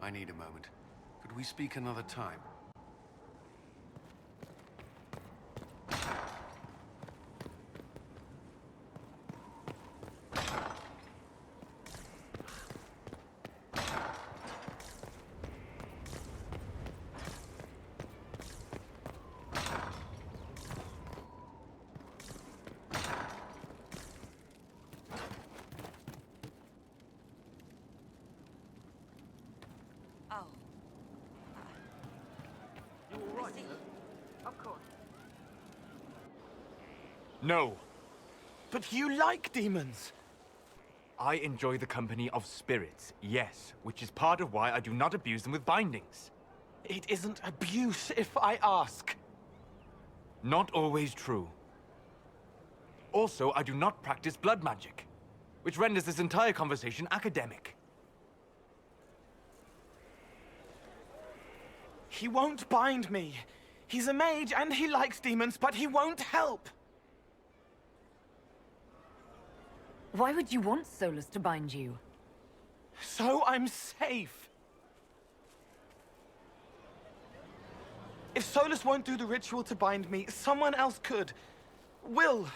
I need a moment. Could we speak another time? Oh. You all right, I see. sir? Of course. No. But you like demons! I enjoy the company of spirits, yes, which is part of why I do not abuse them with bindings. It isn't abuse if I ask. Not always true. Also, I do not practice blood magic, which renders this entire conversation academic. He won't bind me. He's a mage and he likes demons, but he won't help. Why would you want Solus to bind you? So I'm safe. If Solus won't do the ritual to bind me, someone else could. Will.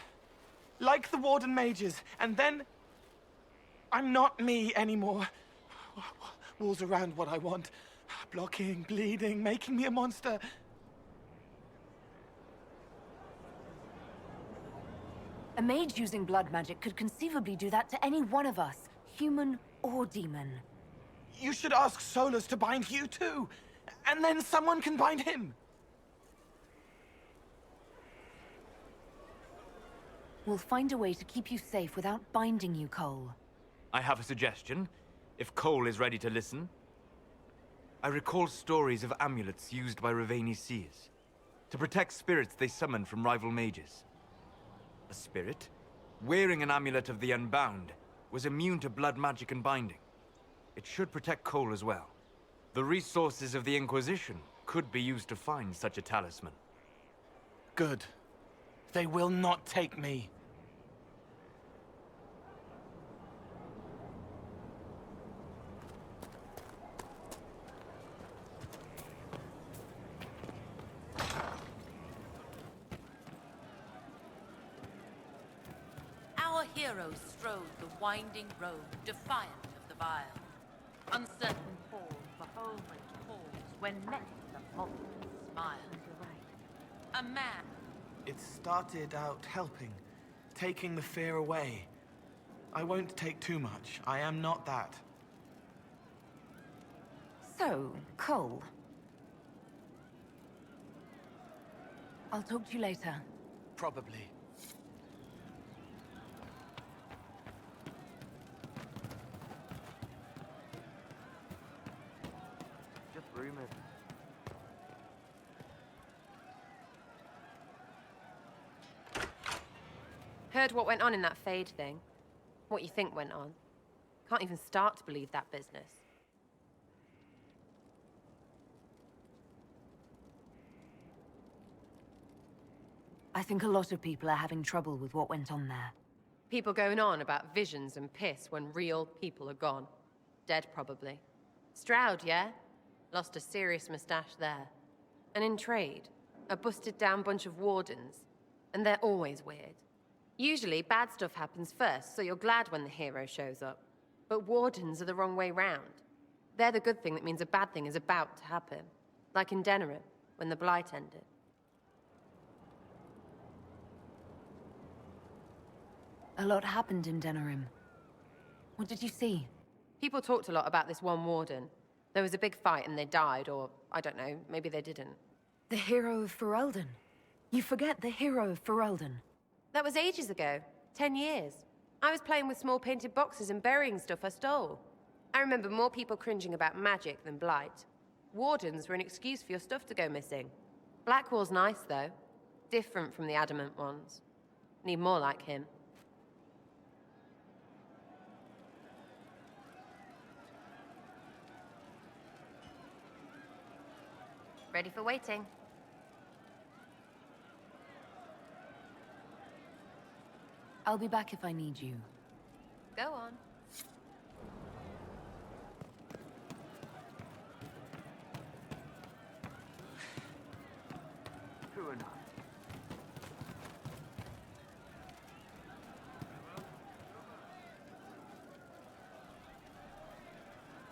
Like the Warden mages, and then... I'm not me anymore. Walls around what I want. Blocking, bleeding, making me a monster. A mage using blood magic could conceivably do that to any one of us, human or demon. You should ask Solus to bind you too. And then someone can bind him. We'll find a way to keep you safe without binding you, Cole. I have a suggestion, if Cole is ready to listen. I recall stories of amulets used by Raveni seers to protect spirits they summoned from rival mages. A spirit, wearing an amulet of the Unbound, was immune to blood magic and binding. It should protect Cole as well. The resources of the Inquisition could be used to find such a talisman. Good. They will not take me. Our hero strode the winding road, defiant of the vile. Uncertain falls, the moment falls, when met with a multiple smile. A man. It started out helping, taking the fear away. I won't take too much. I am not that. So, Cole. I'll talk to you later. Probably. Just rumors. Heard what went on in that Fade thing. What you think went on. Can't even start to believe that business. I think a lot of people are having trouble with what went on there. People going on about visions and piss when real people are gone. Dead, probably. Stroud, yeah? Lost a serious moustache there. And in trade, a busted down bunch of wardens. And they're always weird. Usually, bad stuff happens first, so you're glad when the hero shows up. But wardens are the wrong way round. They're the good thing that means a bad thing is about to happen. Like in Denerim, when the Blight ended. A lot happened in Denerim. What did you see? People talked a lot about this one warden. There was a big fight and they died, or, I don't know, maybe they didn't. The hero of Ferelden. You forget the hero of Ferelden. That was ages ago. 10 years. I was playing with small painted boxes and burying stuff I stole. I remember more people cringing about magic than Blight. Wardens were an excuse for your stuff to go missing. Blackwall's nice, though. Different from the adamant ones. Need more like him. Ready for waiting. I'll be back if I need you. Go on.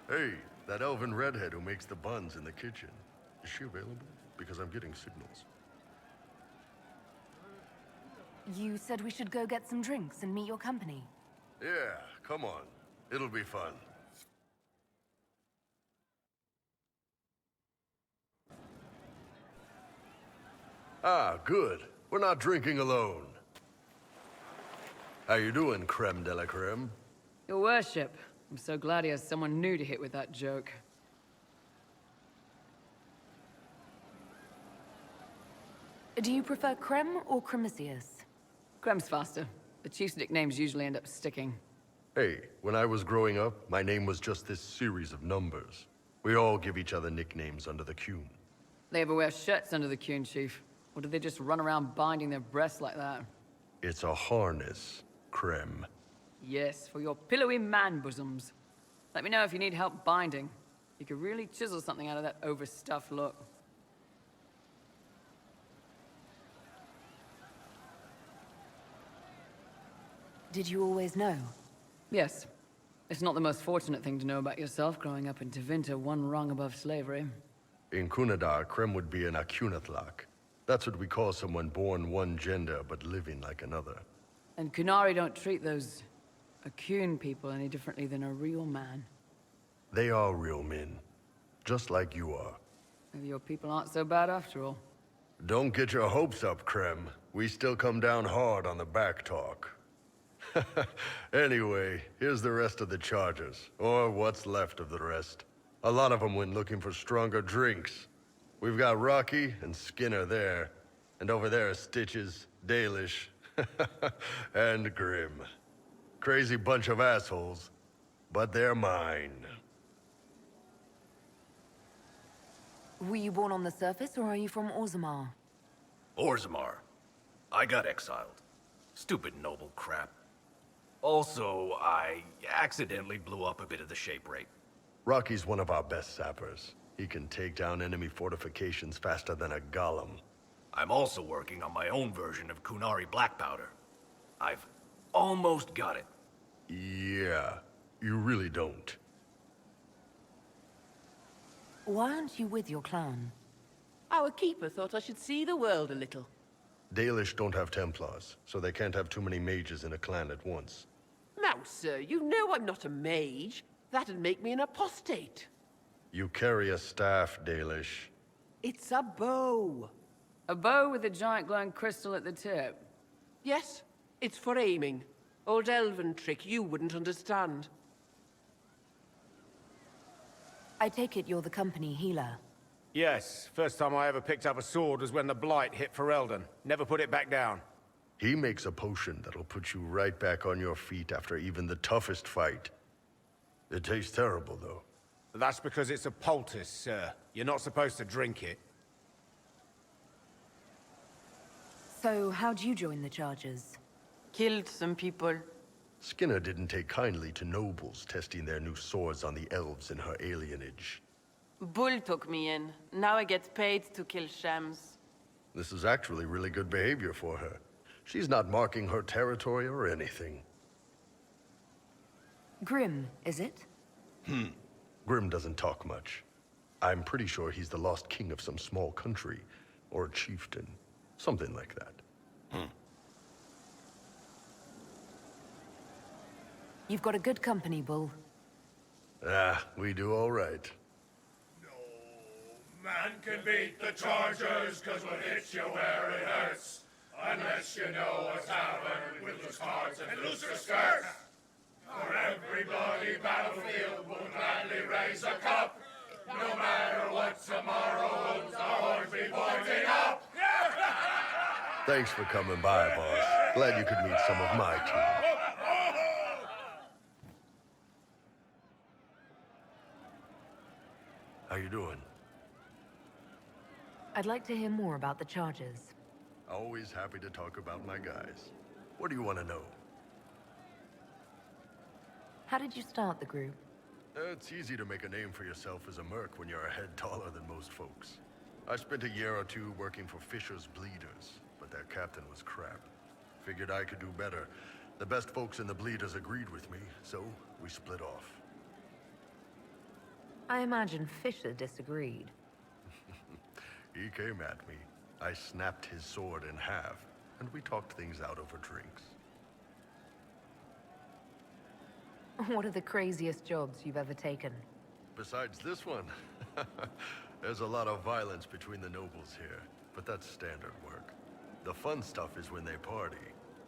Hey, that elven redhead who makes the buns in the kitchen. Is she available? Because I'm getting signals. You said we should go get some drinks and meet your company. Yeah, come on. It'll be fun. Ah, good. We're not drinking alone. How you doing, creme de la creme? Your worship, I'm so glad he has someone new to hit with that joke. Do you prefer Creme or Cremisius? Crem's faster. The chief's nicknames usually end up sticking. Hey, when I was growing up, my name was just this series of numbers. We all give each other nicknames under the Qun. They ever wear shirts under the Qun, Chief? Or do they just run around binding their breasts like that? It's a harness, creme. Yes, for your pillowy man bosoms. Let me know if you need help binding. You could really chisel something out of that overstuffed look. Did you always know? Yes. It's not the most fortunate thing to know about yourself growing up in Tevinter, one rung above slavery. In Kunadar, creme would be an Akunatlak. That's what we call someone born one gender but living like another. And Kunari don't treat those Akun people any differently than a real man. They are real men, just like you are. Maybe your people aren't so bad after all. Don't get your hopes up, Creme. We still come down hard on the back talk. Anyway, here's the rest of the charges, or what's left of the rest. A lot of them went looking for stronger drinks. We've got Rocky and Skinner there, and over there are Stitches, Dalish, and Grim. Crazy bunch of assholes, but they're mine. Were you born on the surface, or are you from Orzammar? Orzammar. I got exiled. Stupid noble crap. Also, I accidentally blew up a bit of the shape rate. Rocky's one of our best sappers. He can take down enemy fortifications faster than a golem. I'm also working on my own version of Kunari black powder. I've almost got it. Yeah, you really don't. Why aren't you with your clan? Our keeper thought I should see the world a little. Dalish don't have Templars, so they can't have too many mages in a clan at once. Now, sir, you know I'm not a mage. That'd make me an apostate. You carry a staff, Dalish. It's a bow. A bow with a giant glowing crystal at the tip. Yes, it's for aiming. Old elven trick you wouldn't understand. I take it you're the company healer. Yes, first time I ever picked up a sword was when the Blight hit Ferelden. Never put it back down. He makes a potion that'll put you right back on your feet after even the toughest fight. It tastes terrible, though. That's because it's a poultice, sir. You're not supposed to drink it. So, how'd you join the Chargers? Killed some people. Skinner didn't take kindly to nobles testing their new swords on the elves in her alienage. Bull took me in. Now I get paid to kill shams. This is actually really good behavior for her. She's not marking her territory or anything. Grim, is it? Grim doesn't talk much. I'm pretty sure he's the lost king of some small country, or a chieftain. Something like that. You've got a good company, Bull. Ah, we do all right. Man can beat the Chargers, cause we'll hit you where it hurts. Unless you know a tavern with loose cards and looser skirts. For every bloody battlefield will gladly raise a cup. No matter what tomorrow holds, our horns be pointing up. Thanks for coming by, boss. Glad you could meet some of my team. How you doing? I'd like to hear more about the Chargers. Always happy to talk about my guys. What do you want to know? How did you start the group? It's easy to make a name for yourself as a merc when you're a head taller than most folks. I spent a year or two working for Fisher's Bleeders, but their captain was crap. Figured I could do better. The best folks in the Bleeders agreed with me, so we split off. I imagine Fisher disagreed. He came at me. I snapped his sword in half, and we talked things out over drinks. What are the craziest jobs you've ever taken? Besides this one, there's a lot of violence between the nobles here, but that's standard work. The fun stuff is when they party.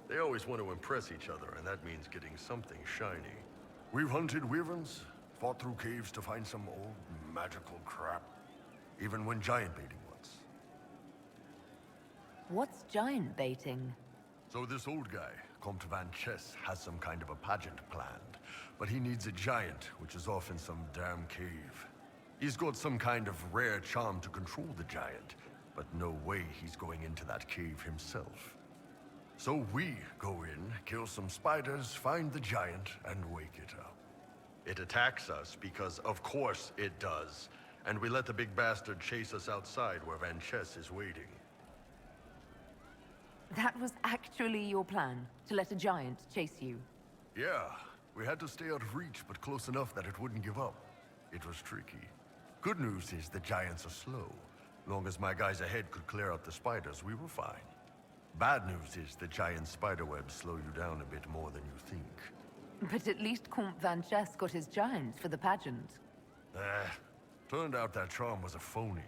They always want to impress each other, and that means getting something shiny. We've hunted wyverns, fought through caves to find some old magical crap. Even when giant baiting once. What's giant baiting? So this old guy, Comte Van Chess, has some kind of a pageant planned. But he needs a giant, which is off in some damn cave. He's got some kind of rare charm to control the giant, but no way he's going into that cave himself. So we go in, kill some spiders, find the giant, and wake it up. It attacks us because, of course, it does. And we let the big bastard chase us outside where Van Chess is waiting. That was actually your plan, to let a giant chase you? Yeah, we had to stay out of reach, but close enough that it wouldn't give up. It was tricky. Good news is the giants are slow. Long as my guys ahead could clear out the spiders, we were fine. Bad news is the giant spiderwebs slow you down a bit more than you think. But at least Comte Van Chess got his giant for the pageant. Turned out that charm was a phony.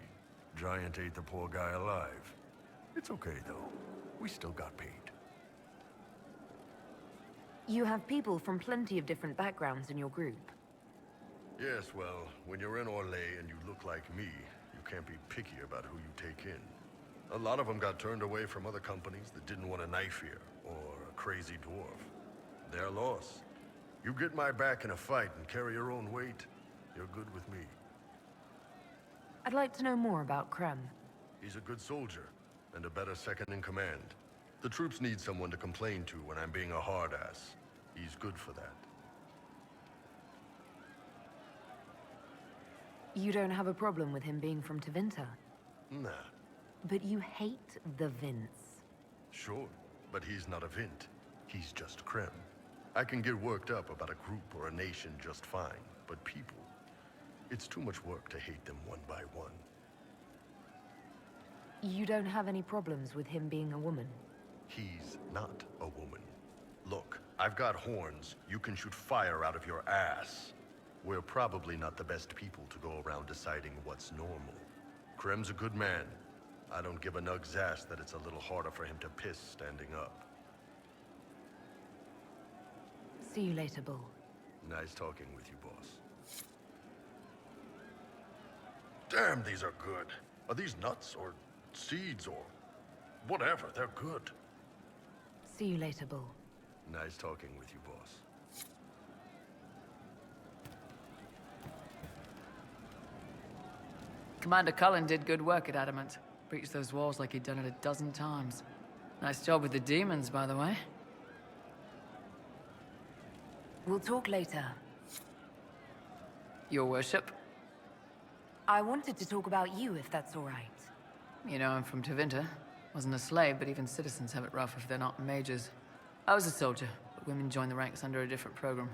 Giant ate the poor guy alive. It's okay, though. We still got paid. You have people from plenty of different backgrounds in your group. Yes, well, when you're in Orlais and you look like me, you can't be picky about who you take in. A lot of them got turned away from other companies that didn't want a knife here, or a crazy dwarf. Their loss. You get my back in a fight and carry your own weight, you're good with me. I'd like to know more about Krem. He's a good soldier, and a better second in command. The troops need someone to complain to when I'm being a hard-ass. He's good for that. You don't have a problem with him being from Tevinter? Nah. But you hate the Vince. Sure, but he's not a Vint. He's just Krem. I can get worked up about a group or a nation just fine, but people... It's too much work to hate them one by one. You don't have any problems with him being a woman? He's not a woman. Look, I've got horns. You can shoot fire out of your ass. We're probably not the best people to go around deciding what's normal. Krem's a good man. I don't give a nug's ass that it's a little harder for him to piss standing up. See you later, Bull. Nice talking with you, boss. Damn, these are good. Are these nuts or seeds or whatever? They're good. See you later, Bull. Nice talking with you, boss. Commander Cullen did good work at Adamant. Breached those walls like he'd done it a dozen times. Nice job with the demons, by the way. We'll talk later. Your worship? I wanted to talk about you, if that's all right. You know, I'm from Tevinter. Wasn't a slave, but even citizens have it rough if they're not mages. I was a soldier, but women joined the ranks under a different program.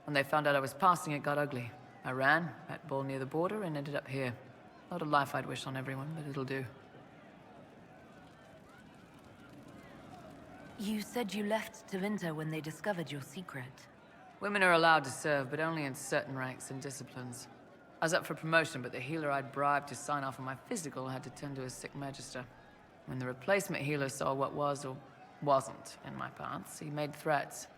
When they found out I was passing, it got ugly. I ran, met Bull near the border, and ended up here. Not a life I'd wish on everyone, but it'll do. You said you left Tevinter when they discovered your secret. Women are allowed to serve, but only in certain ranks and disciplines. I was up for promotion, but the healer I'd bribed to sign off on my physical had to tend to a sick magister. When the replacement healer saw what was or wasn't in my paths, he made threats.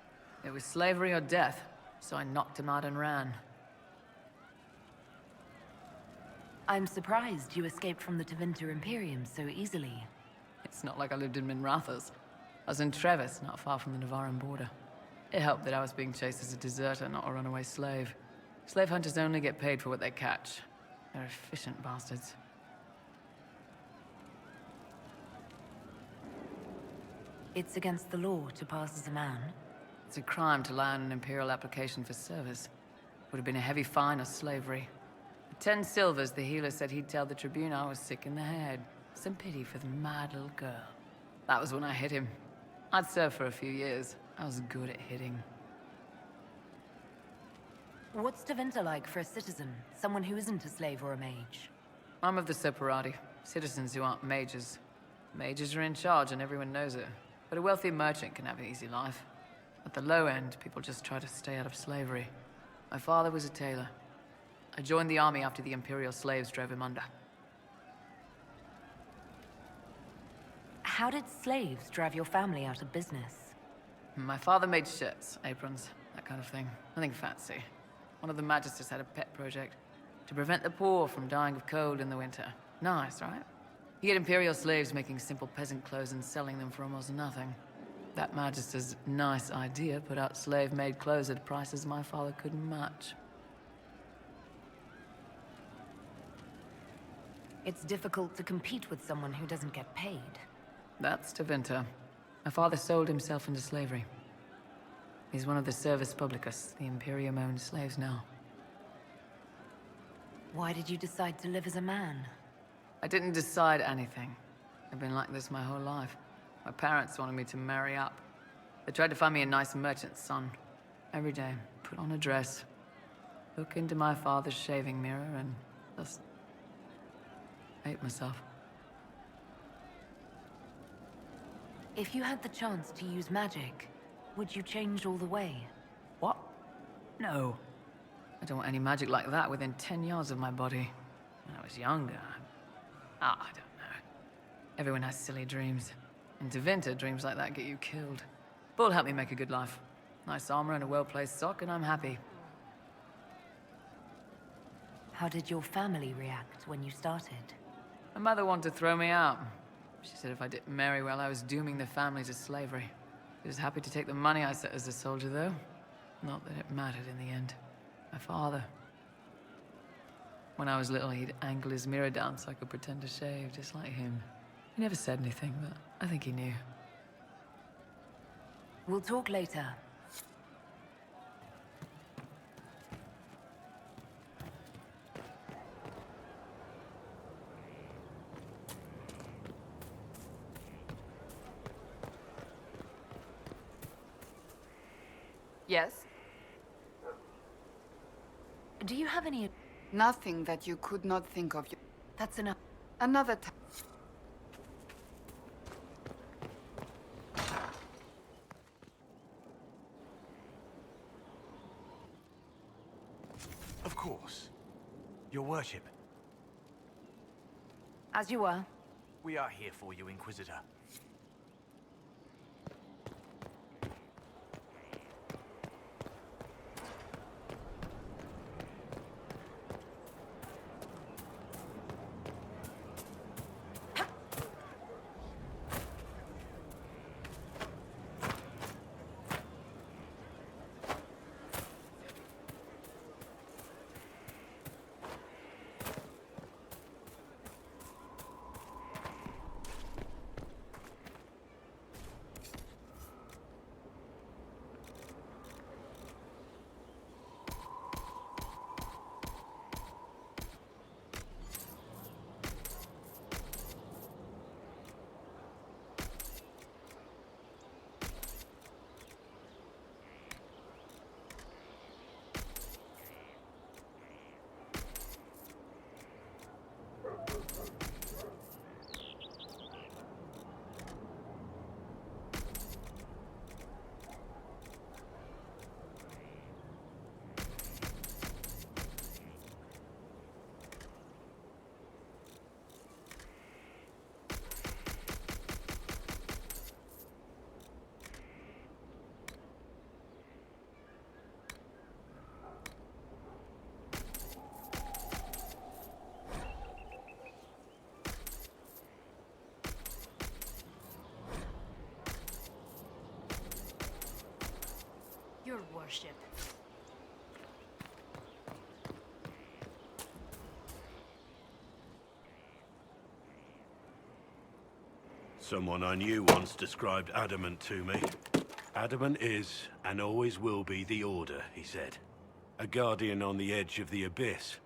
It was slavery or death, so I knocked him out and ran. I'm surprised you escaped from the Tevinter Imperium so easily. It's not like I lived in Minrathous. I was in Trevis, not far from the Navaran border. It helped that I was being chased as a deserter, not a runaway slave. Slave hunters only get paid for what they catch. They're efficient bastards. It's against the law to pass as a man. It's a crime to lie on an Imperial application for service. Would have been a heavy fine or slavery. For 10 silvers, the healer said he'd tell the Tribune I was sick in the head. Some pity for the mad little girl. That was when I hit him. I'd served for a few years. I was good at hitting. What's Tevinter like for a citizen? Someone who isn't a slave or a mage? I'm of the Separati. Citizens who aren't mages. Mages are in charge and everyone knows it. But a wealthy merchant can have an easy life. At the low end, people just try to stay out of slavery. My father was a tailor. I joined the army after the Imperial slaves drove him under. How did slaves drive your family out of business? My father made shirts, aprons, that kind of thing. Nothing fancy. One of the magisters had a pet project to prevent the poor from dying of cold in the winter. Nice, right? He had Imperial slaves making simple peasant clothes and selling them for almost nothing. That magister's nice idea put out slave-made clothes at prices my father couldn't match. It's difficult to compete with someone who doesn't get paid. That's Tevinter. My father sold himself into slavery. He's one of the Servus Publicus, the Imperium-owned slaves now. Why did you decide to live as a man? I didn't decide anything. I've been like this my whole life. My parents wanted me to marry up. They tried to find me a nice merchant's son. Every day, put on a dress, look into my father's shaving mirror, and just hate myself. If you had the chance to use magic, would you change all the way? What? No. I don't want any magic like that within 10 yards of my body. When I was younger, I don't know. Everyone has silly dreams. And Tevinter, dreams like that get you killed. Bull helped me make a good life. Nice armor and a well-placed sock, and I'm happy. How did your family react when you started? My mother wanted to throw me out. She said if I didn't marry well, I was dooming the family to slavery. She was happy to take the money I set as a soldier, though. Not that it mattered in the end. My father. When I was little, he'd angle his mirror down so I could pretend to shave, just like him. He never said anything, but I think he knew. We'll talk later. Yes? Do you have any... Nothing that you could not think of. That's enough. Another time. Of course. Your worship. As you were. We are here for you, Inquisitor. Your worship. Someone I knew once described adamant to me. Adamant is, and always will be, the Order, he said. A guardian on the edge of the abyss.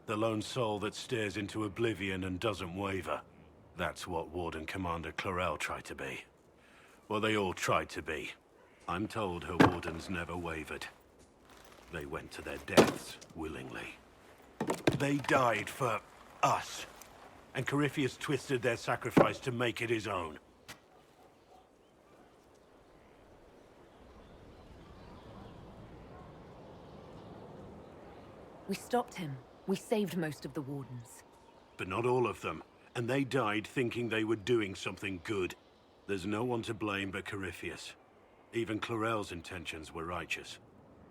The lone soul that stares into oblivion and doesn't waver. That's what Warden Commander Clarel tried to be. Well, they all tried to be. I'm told her wardens never wavered. They went to their deaths willingly. They died for us. And Corypheus twisted their sacrifice to make it his own. We stopped him. We saved most of the Wardens. But not all of them. And they died thinking they were doing something good. There's no one to blame but Corypheus. Even Chlorel's intentions were righteous.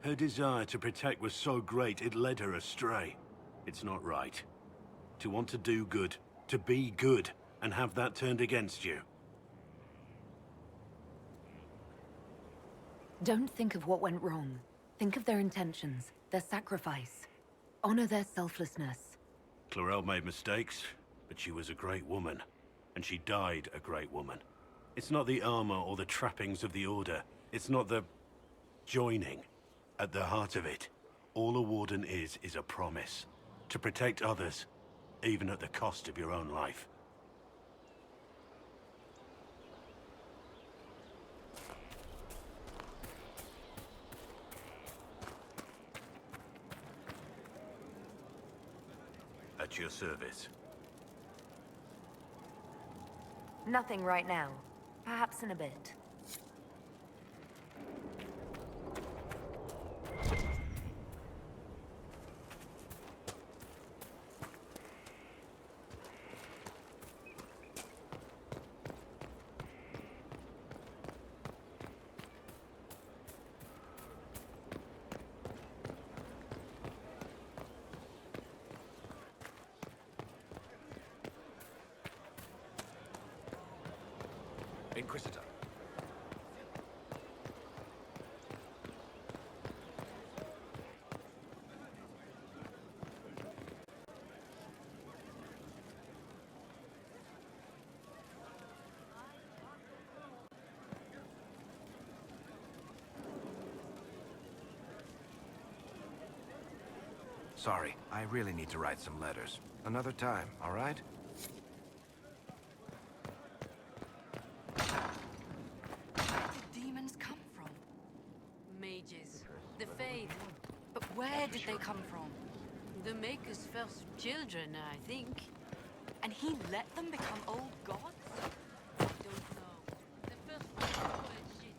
Her desire to protect was so great it led her astray. It's not right. To want to do good, to be good, and have that turned against you. Don't think of what went wrong. Think of their intentions, their sacrifice. Honor their selflessness. Chlorel made mistakes, but she was a great woman. And she died a great woman. It's not the armor or the trappings of the Order. It's not the joining. At the heart of it, all a Warden is a promise. To protect others, even at the cost of your own life. At your service. Nothing right now. Perhaps in a bit. Inquisitor. Sorry, I really need to write some letters. Another time, all right? Where did they come from? The Maker's first children, I think. And he let them become old gods? I don't know. The first one were shit.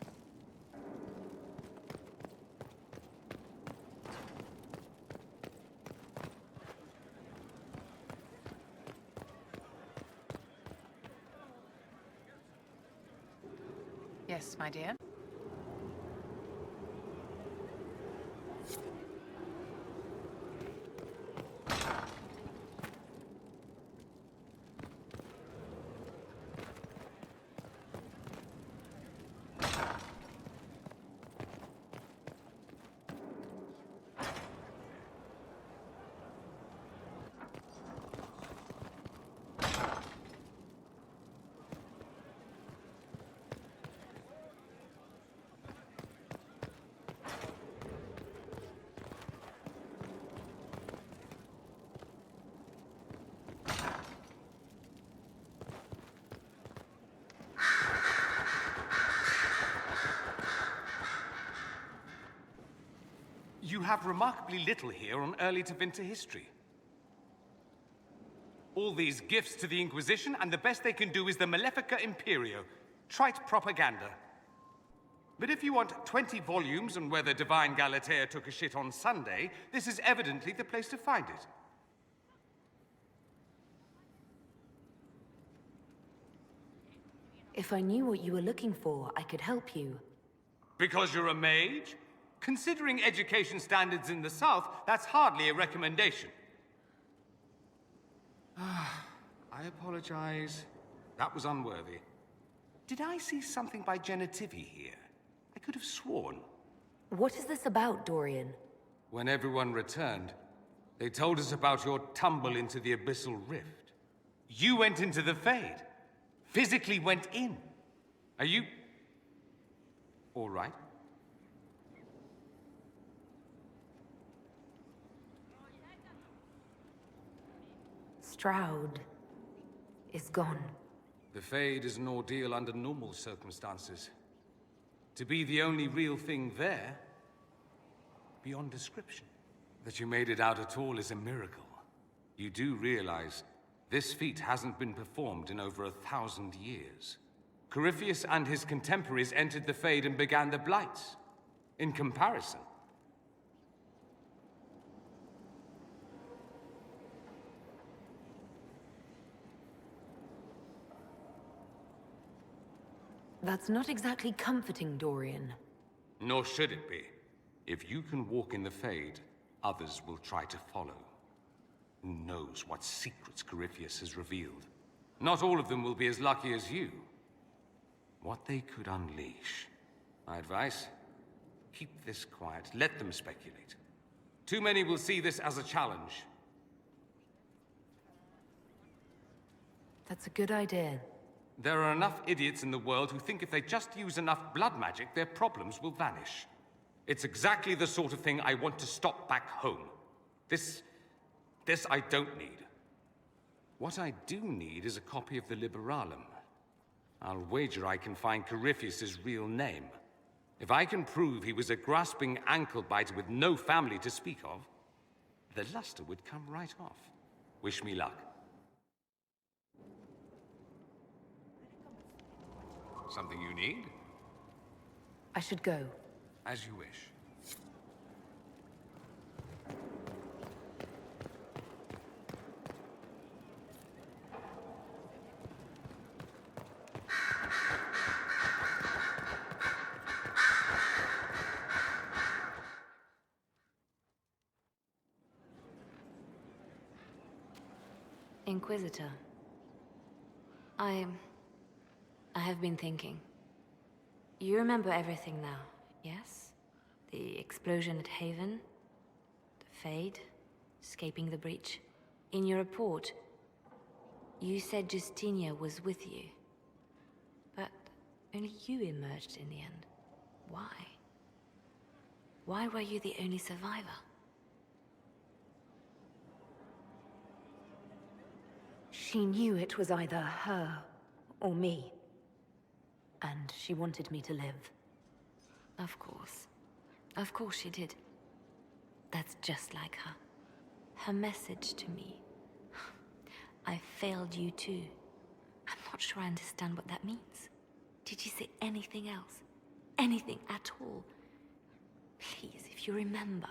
Yes, my dear. You have remarkably little here on early Tevinter history. All these gifts to the Inquisition, and the best they can do is the Malefica Imperio. Trite propaganda. But if you want 20 volumes on whether Divine Galatea took a shit on Sunday, this is evidently the place to find it. If I knew what you were looking for, I could help you. Because you're a mage? Considering education standards in the South, that's hardly a recommendation. I apologize. That was unworthy. Did I see something by Genitivi here? I could have sworn. What is this about, Dorian? When everyone returned, they told us about your tumble into the Abyssal Rift. You went into the Fade. Physically went in. Are you... all right? Stroud is gone. The Fade is an ordeal under normal circumstances. To be the only real thing there, beyond description. That you made it out at all is a miracle. You do realize this feat hasn't been performed in over 1,000 years. Corypheus and his contemporaries entered the Fade and began the Blights. In comparison, That's not exactly comforting, Dorian. nor should it be. If you can walk in the Fade, others will try to follow. Who knows what secrets Corypheus has revealed? Not all of them will be as lucky as you. What they could unleash. My advice? Keep this quiet. Let them speculate. Too many will see this as a challenge. That's a good idea. There are enough idiots in the world who think if they just use enough blood magic, their problems will vanish. It's exactly the sort of thing I want to stop back home. This I don't need. What I do need is a copy of the Liberalum. I'll wager I can find Corypheus's real name. If I can prove he was a grasping ankle-biter with no family to speak of, the luster would come right off. Wish me luck. Something you need? I should go. As you wish. Inquisitor. I have been thinking. You remember everything now, yes? The explosion at Haven, the Fade, escaping the breach. In your report, you said Justinia was with you. But only you emerged in the end. Why? Why were you the only survivor? She knew it was either her or me. And she wanted me to live. Of course. Of course she did. That's just like her. Her message to me. I failed you too. I'm not sure I understand what that means. Did she say anything else? Anything at all? Please, if you remember.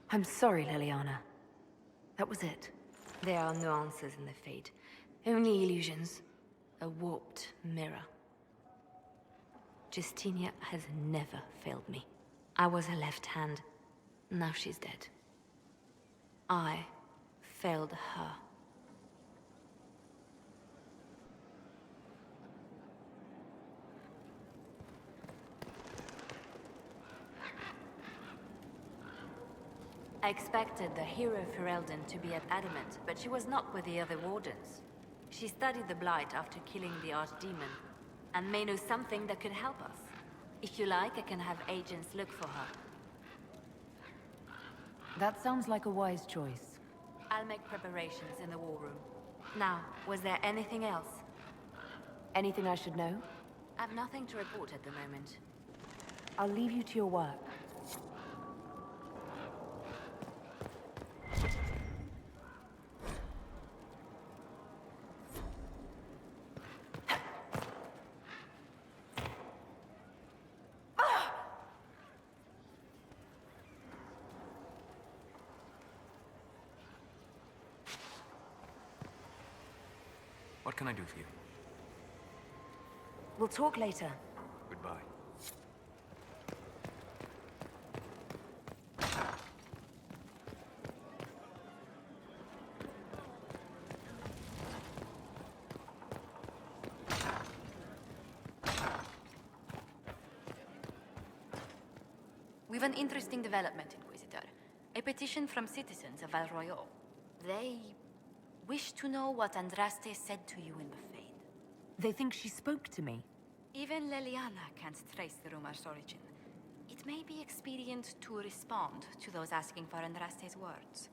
I'm sorry, Liliana. That was it. There are no answers in the Fate. Only illusions. A warped mirror. Justinia has never failed me. I was her left hand. Now she's dead. I failed her. I expected the hero Ferelden to be at Adamant, but she was not with the other wardens. She studied the Blight after killing the Archdemon, and may know something that could help us. If you like, I can have agents look for her. That sounds like a wise choice. I'll make preparations in the war room. Now, was there anything else? Anything I should know? I've nothing to report at the moment. I'll leave you to your work. What can I do for you? We'll talk later. Goodbye. We've an interesting development, Inquisitor. A petition from citizens of Val Royal. They wish to know what Andraste said to you in the Fade. They think she spoke to me. Even Liliana can't trace the rumor's origin. It may be expedient to respond to those asking for Andraste's words.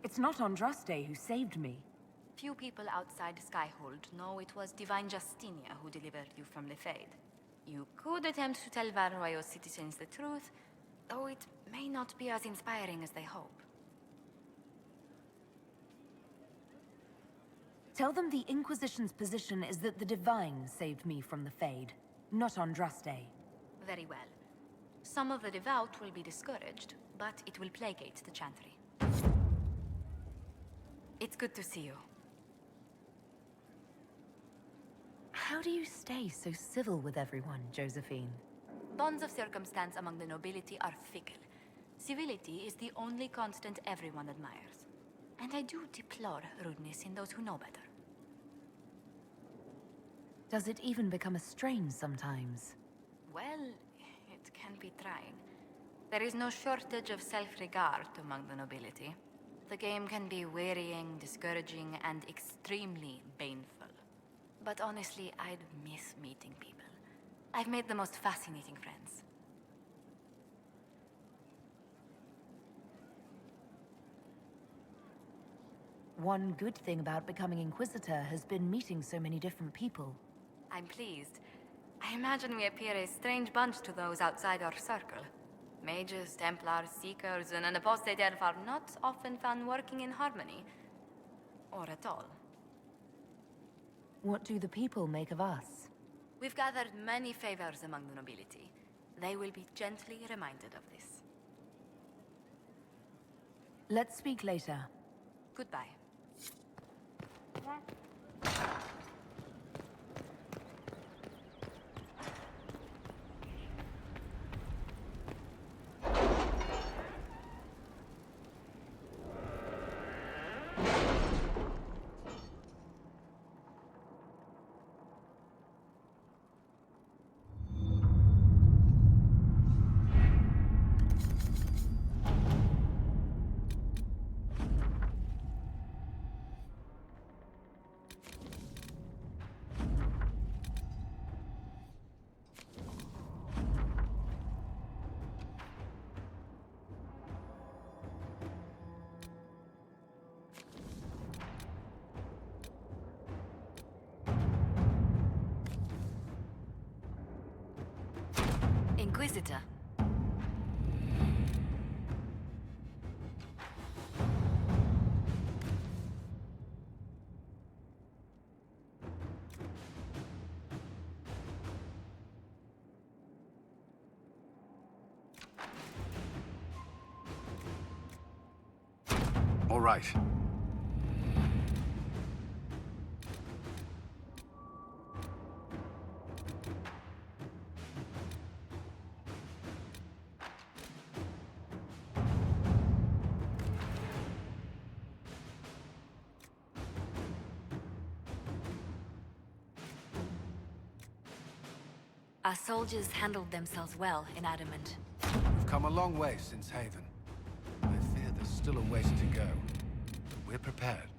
It's not Andraste who saved me. Few people outside Skyhold know it was Divine Justinia who delivered you from the Fade. You could attempt to tell Varroyo's citizens the truth, though it may not be as inspiring as they hope. Tell them the Inquisition's position is that the Divine saved me from the Fade, not Andraste. Very well. Some of the devout will be discouraged, but it will placate the Chantry. It's good to see you. How do you stay so civil with everyone, Josephine? Bonds of circumstance among the nobility are fickle. Civility is the only constant everyone admires. And I do deplore rudeness in those who know better. Does it even become a strain sometimes? Well, it can be trying. There is no shortage of self-regard among the nobility. The game can be wearying, discouraging, and extremely baneful. But honestly, I'd miss meeting people. I've made the most fascinating friends. One good thing about becoming Inquisitor has been meeting so many different people. I'm pleased. I imagine we appear a strange bunch to those outside our circle. Mages, Templars, Seekers, and an apostate elf are not often found working in harmony. Or at all. What do the people make of us? We've gathered many favors among the nobility. They will be gently reminded of this. Let's speak later. Goodbye. Inquisitor. All right. Our soldiers handled themselves well in Adamant. We've come a long way since Haven. I fear there's still a ways to go. We're prepared.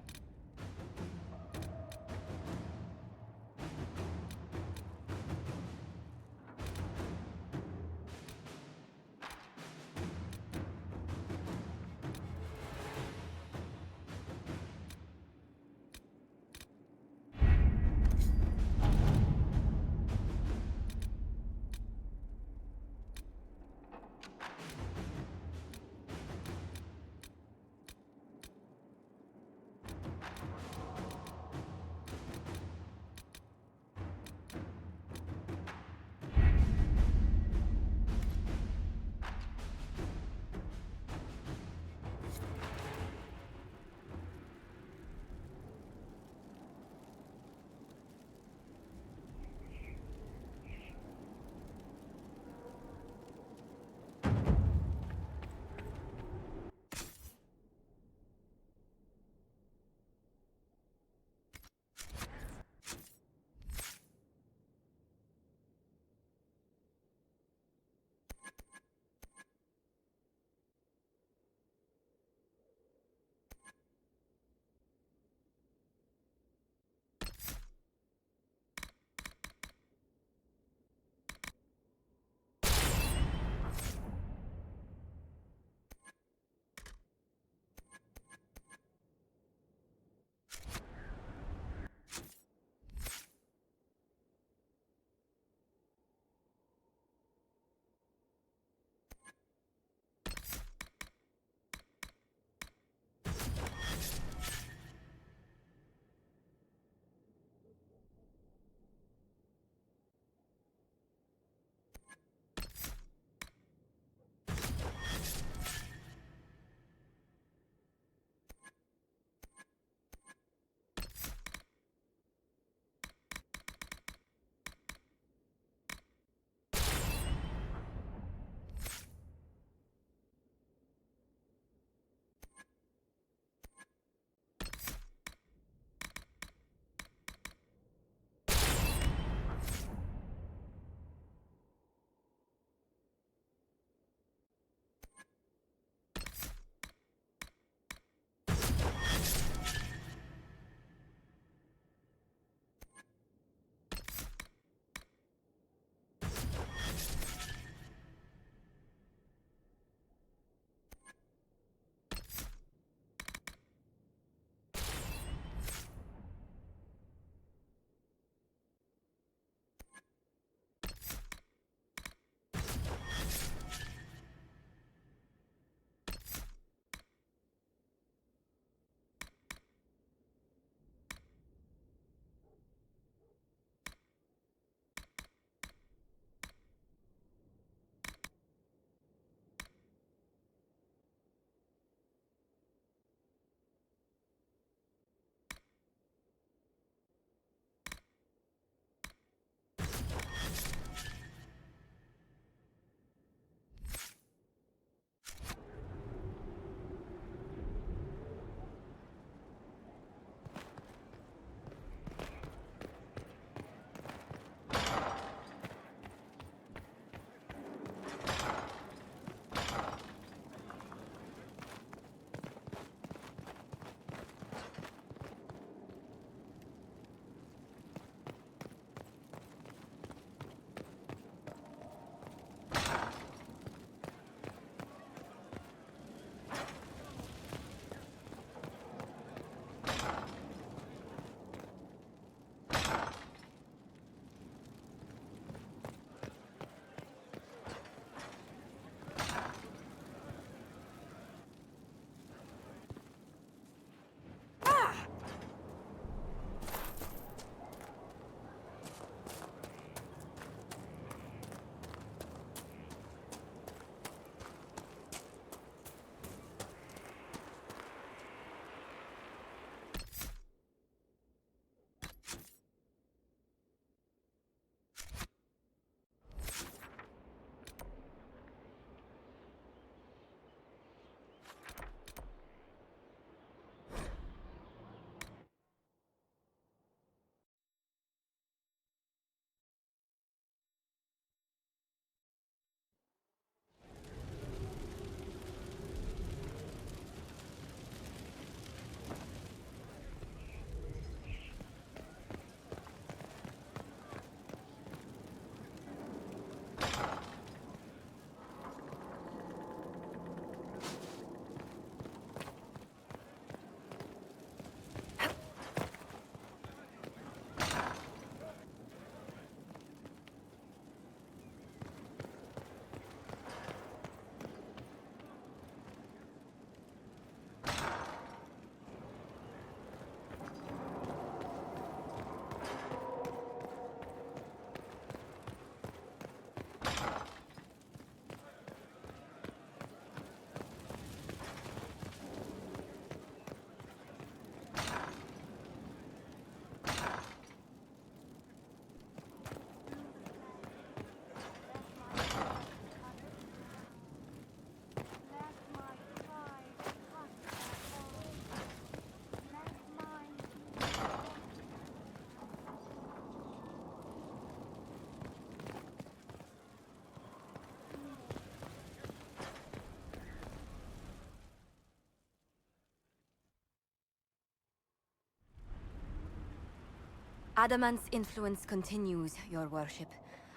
Adamant's influence continues, your worship.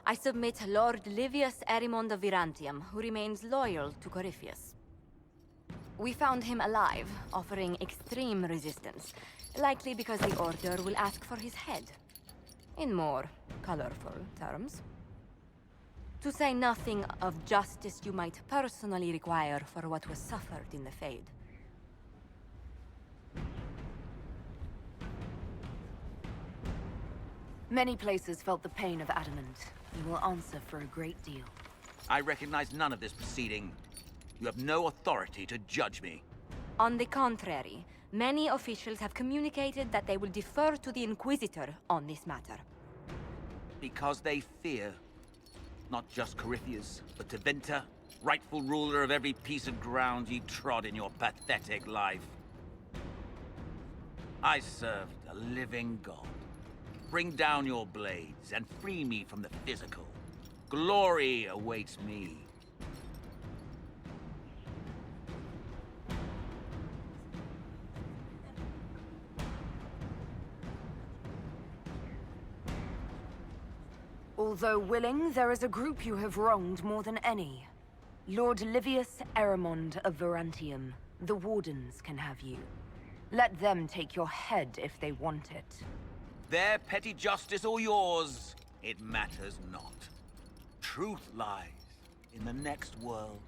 I submit Lord Livius Erimond of Virantium, who remains loyal to Corypheus. We found him alive, offering extreme resistance, likely because the Order will ask for his head. In more colorful terms. To say nothing of justice you might personally require for what was suffered in the Fade. Many places felt the pain of Adamant. You will answer for a great deal. I recognize none of this proceeding. You have no authority to judge me. On the contrary, many officials have communicated that they will defer to the Inquisitor on this matter. Because they fear. Not just Corypheus, but Tevinter, rightful ruler of every piece of ground ye trod in your pathetic life. I served a living god. Bring down your blades and free me from the physical. Glory awaits me. Although willing, there is a group you have wronged more than any. Lord Livius Erimond of Virantium. The Wardens can have you. Let them take your head if they want it. Their petty justice or yours, it matters not. Truth lies in the next world.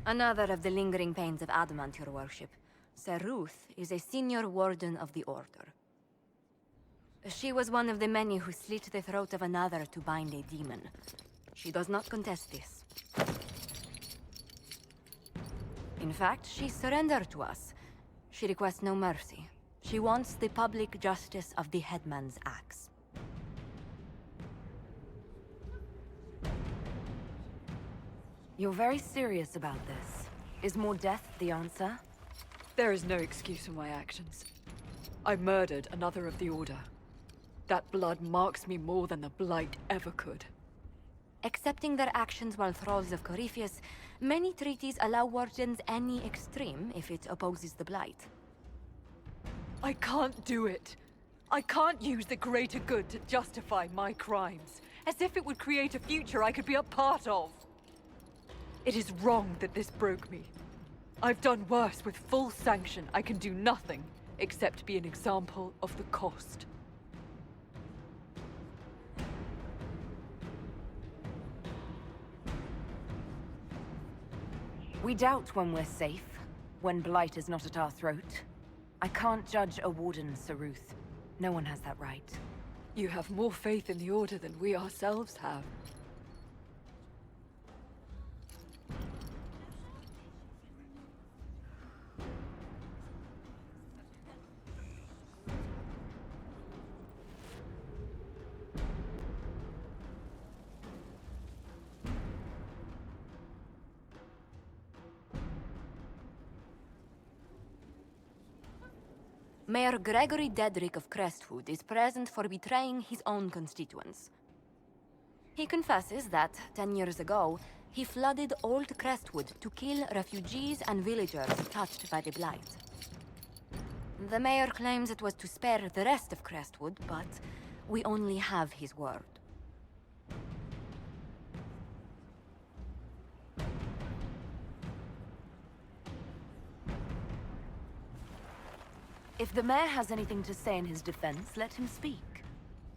Another of the lingering pains of Adamant, your worship. Sir Ruth is a senior warden of the Order. She was one of the many who slit the throat of another to bind a demon. She does not contest this. In fact, she surrendered to us. She requests no mercy. She wants the public justice of the headman's axe. You're very serious about this. Is more death the answer? There is no excuse for my actions. I murdered another of the Order. That blood marks me more than the Blight ever could. Accepting their actions while thralls of Corypheus, many treaties allow wardens any extreme if it opposes the Blight. I can't do it. I can't use the greater good to justify my crimes, as if it would create a future I could be a part of. It is wrong that this broke me. I've done worse with full sanction. I can do nothing except be an example of the cost. We doubt when we're safe, when Blight is not at our throat. I can't judge a warden, Sir Ruth. No one has that right. You have more faith in the Order than we ourselves have. Mayor Gregory Dedrick of Crestwood is present for betraying his own constituents. He confesses that, 10 years ago, he flooded Old Crestwood to kill refugees and villagers touched by the Blight. The mayor claims it was to spare the rest of Crestwood, but we only have his word. If the mayor has anything to say in his defense, let him speak.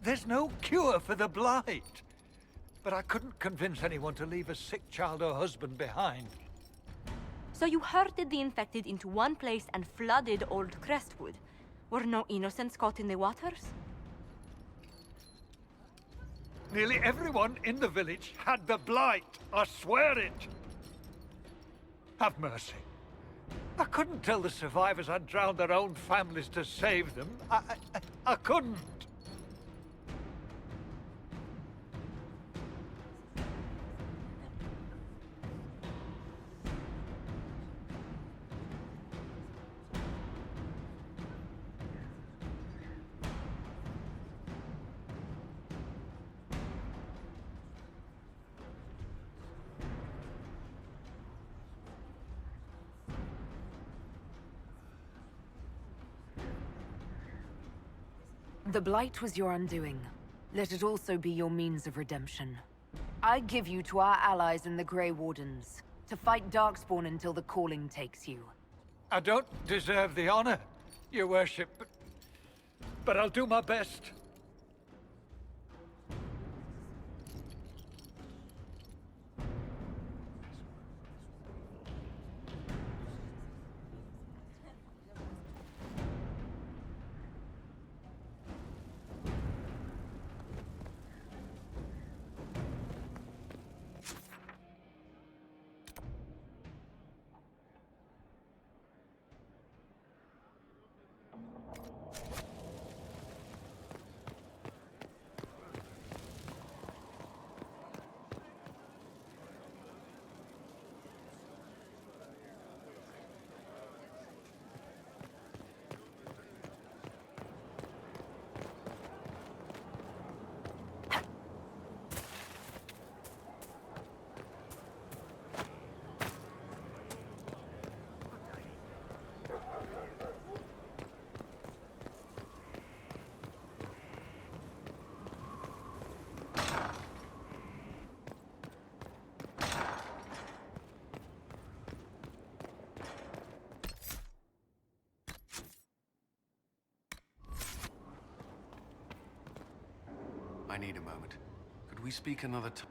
There's no cure for the Blight. But I couldn't convince anyone to leave a sick child or husband behind. So you herded the infected into one place and flooded Old Crestwood. Were no innocents caught in the waters? Nearly everyone in the village had the Blight. I swear it. Have mercy. I couldn't tell the survivors I'd drowned their own families to save them. I couldn't. The Blight was your undoing. Let it also be your means of redemption. I give you to our allies in the Grey Wardens, to fight Darkspawn until the calling takes you. I don't deserve the honor, your worship, but I'll do my best. I need a moment. Could we speak another time?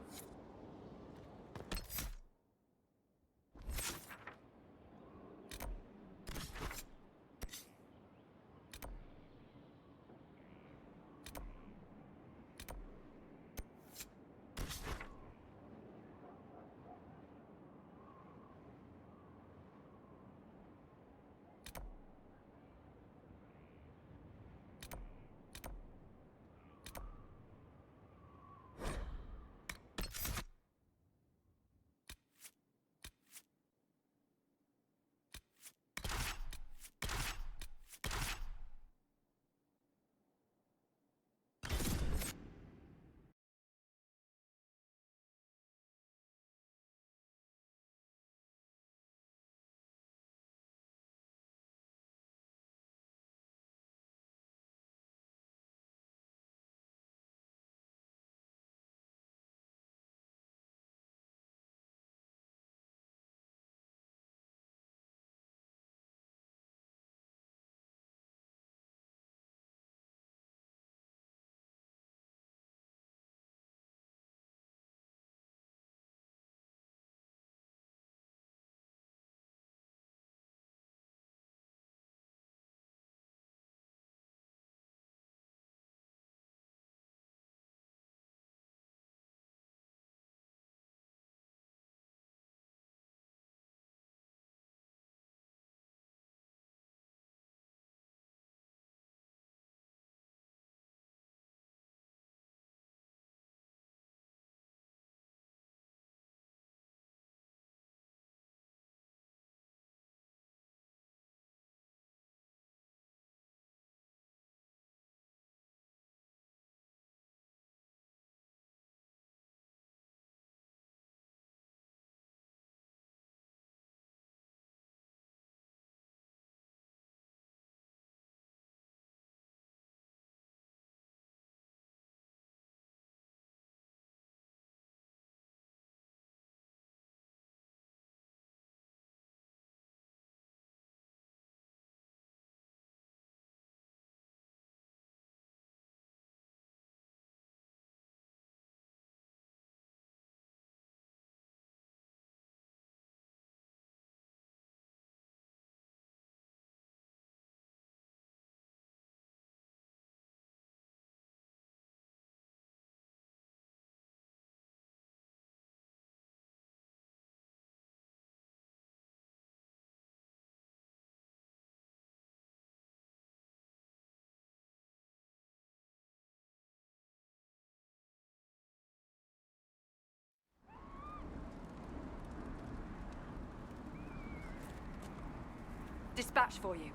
Dispatch for you.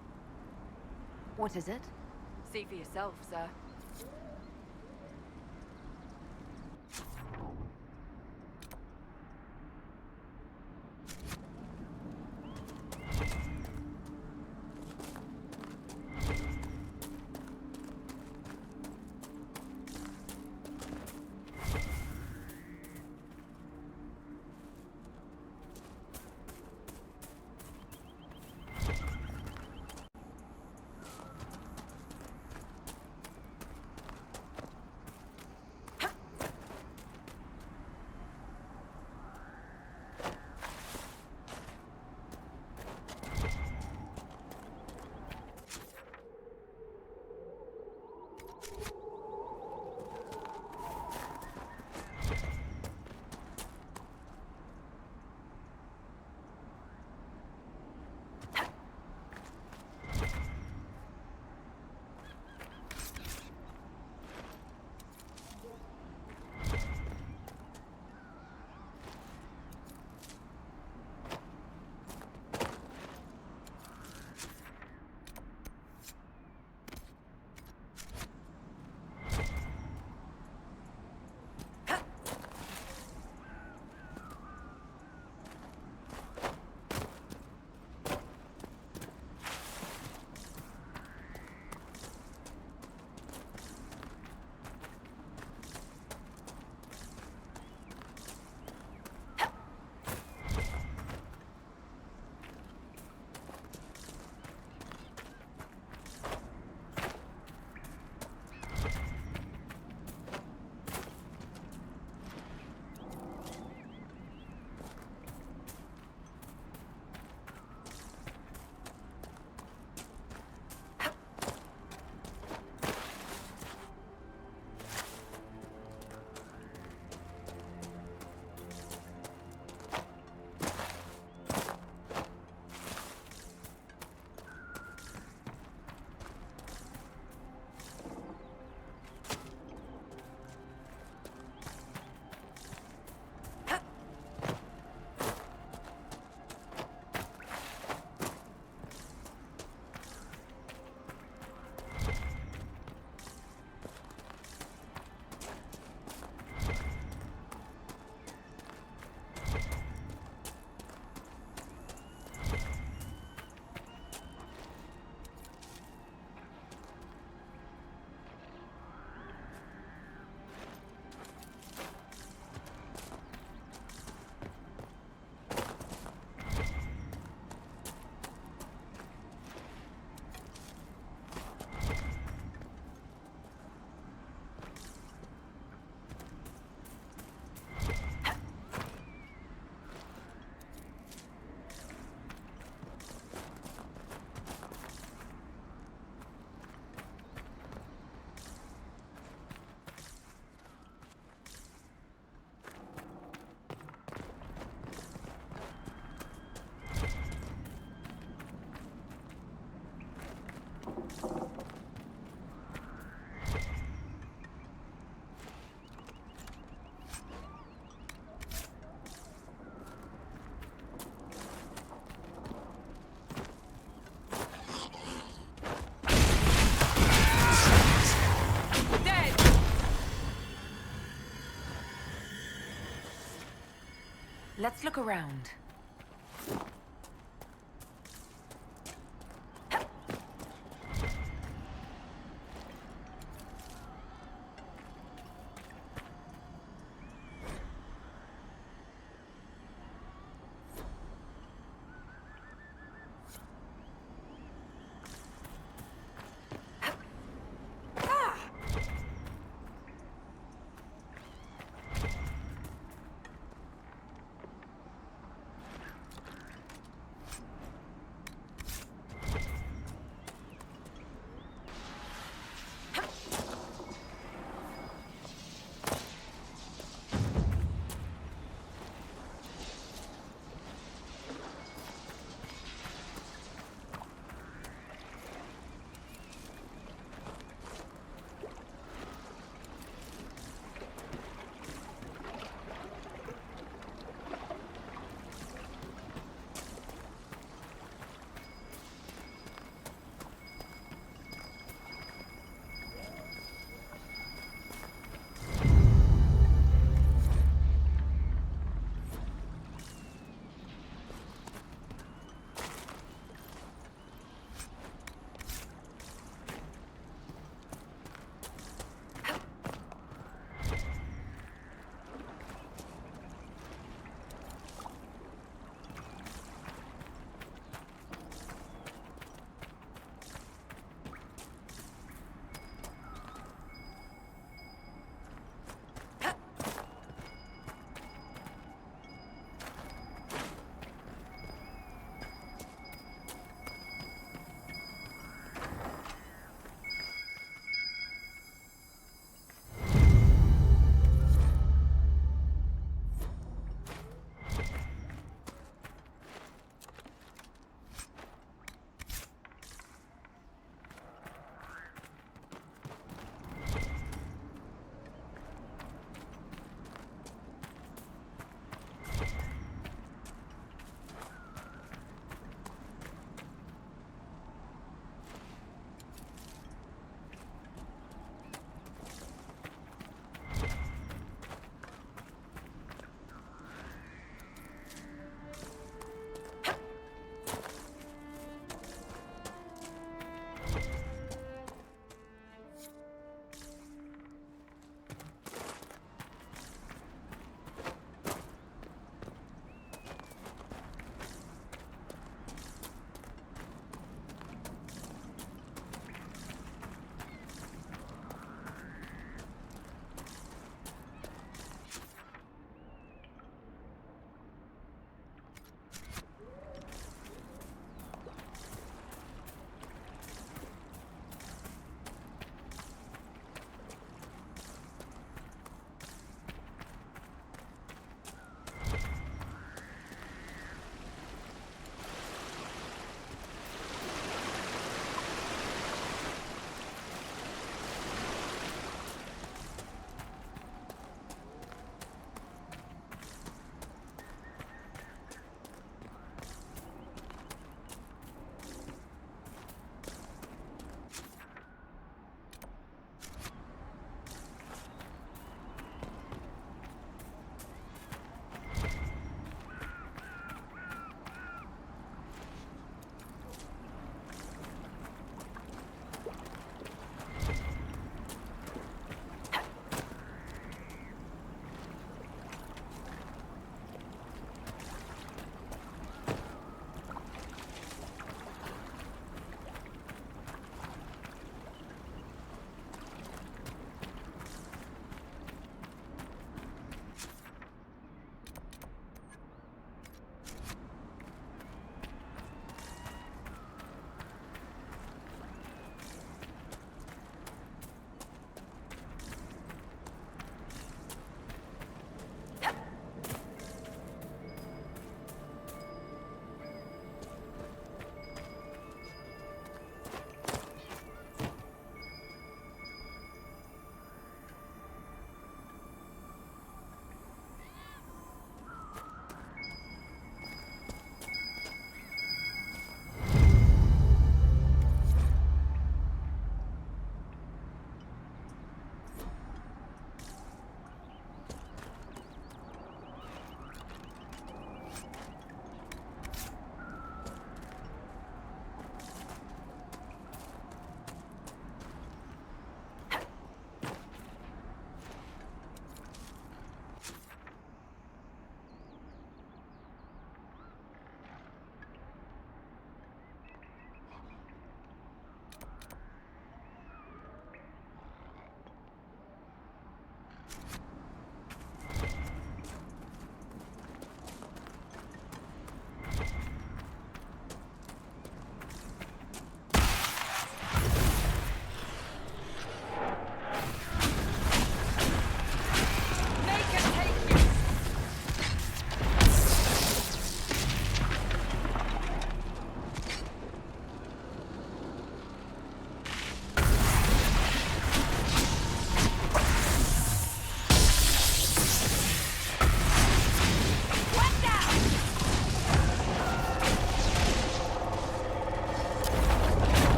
What is it? See for yourself, sir. Let's look around.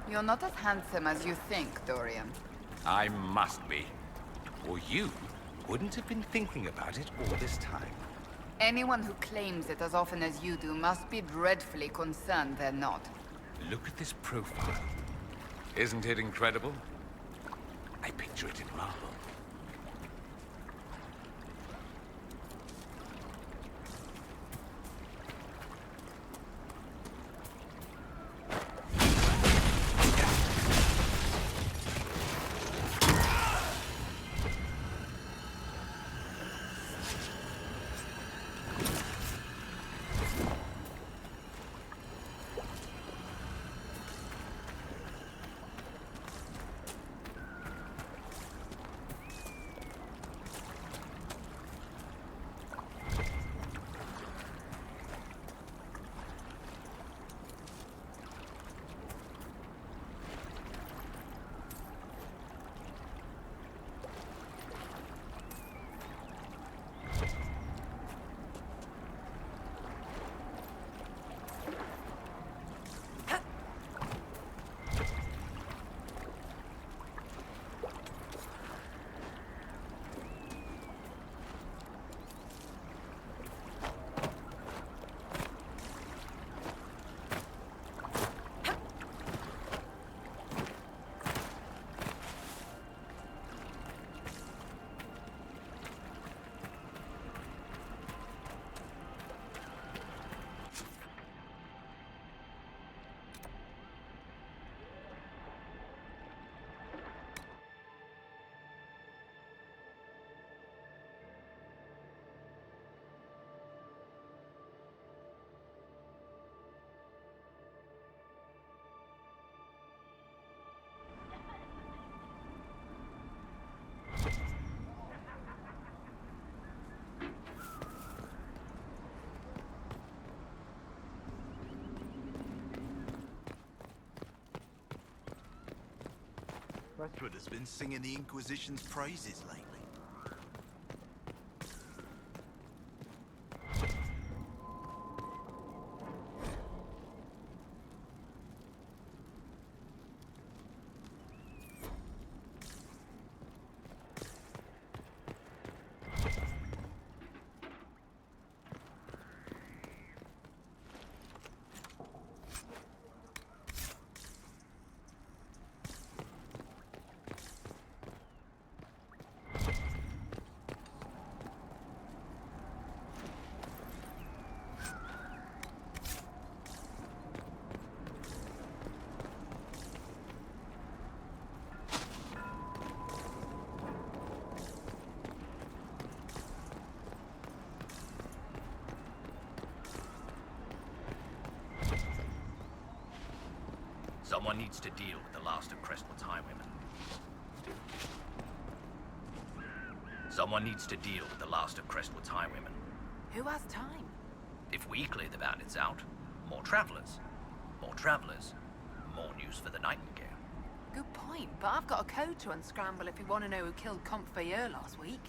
You're not as handsome as you think, Dorian. I must be. Or you wouldn't have been thinking about it all this time. Anyone who claims it as often as you do must be dreadfully concerned they're not. Look at this profile. Isn't it incredible? I picture it in marble. Crestwood has been singing the Inquisition's praises lately. Someone needs to deal with the last of Crestwood's highwaymen. Someone needs to deal with the last of Crestwood's highwaymen. Who has time? If we clear the bandits out, more travelers. More travelers, more news for the Nightingale. Good point, but I've got a code to unscramble if you want to know who killed Comte Fayeur last week.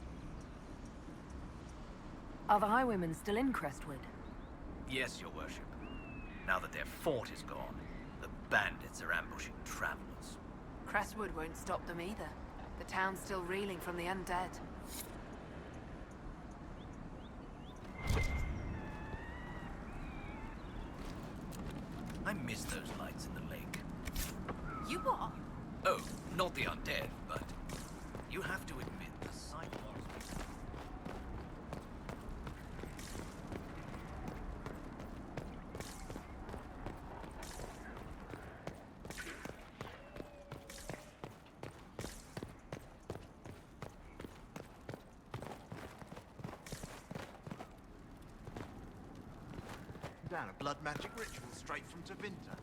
Are the highwaymen still in Crestwood? Yes, your worship. Now that their fort is gone, the bandits are ambushing travelers. Crestwood won't stop them either. The town's still reeling from the undead. I miss those lights in the lake. You what? Oh, not the undead, but you have to admit the sight was... Down a blood magic ritual straight from Tevinter.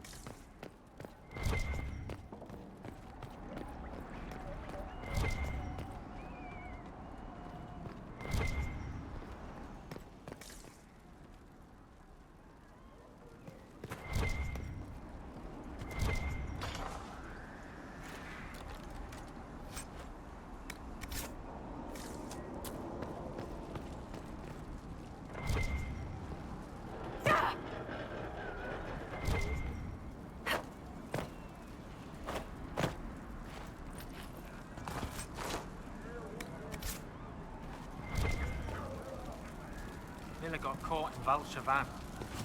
court in Valchavan.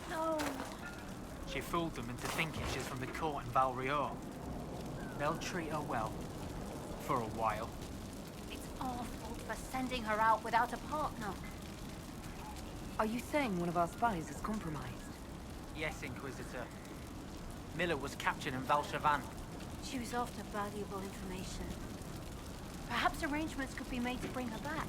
No. She fooled them into thinking she's from the court in Valrior. They'll treat her well. For a while. It's our fault for sending her out without a partner. Are you saying one of our spies is compromised? Yes, Inquisitor. Miller was captured in Valchavan. She was after valuable information. Perhaps arrangements could be made to bring her back.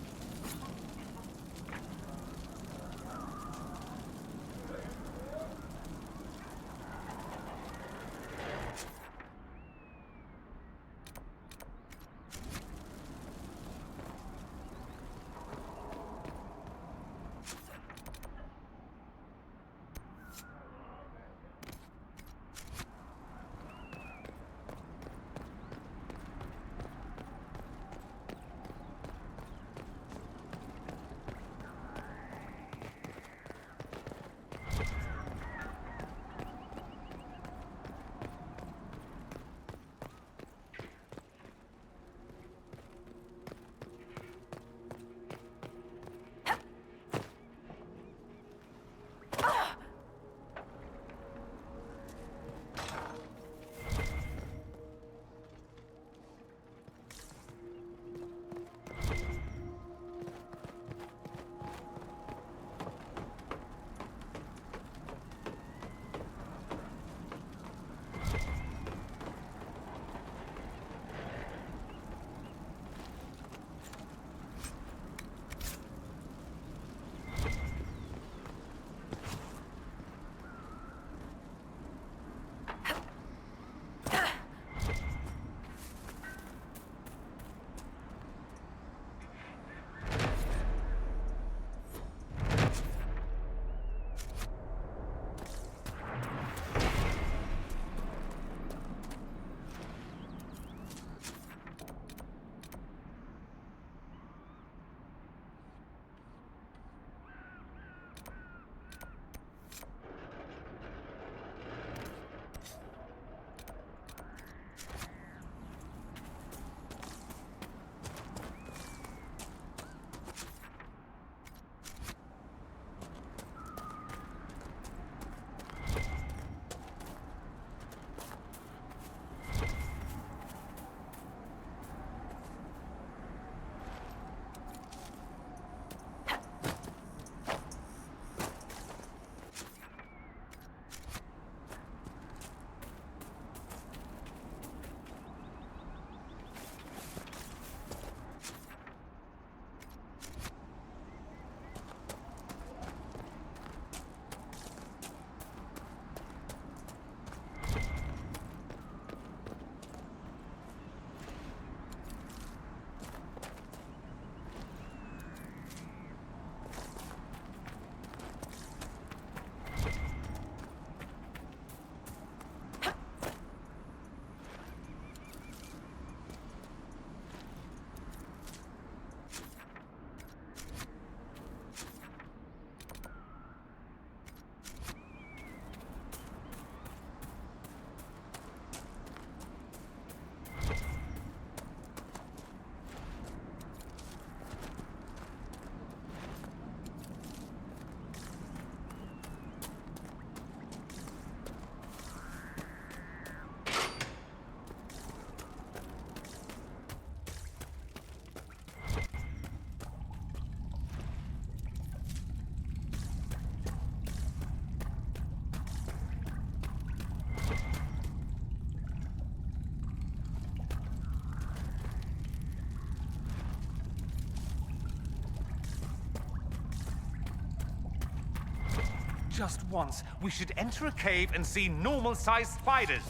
Just once, we should enter a cave and see normal-sized spiders.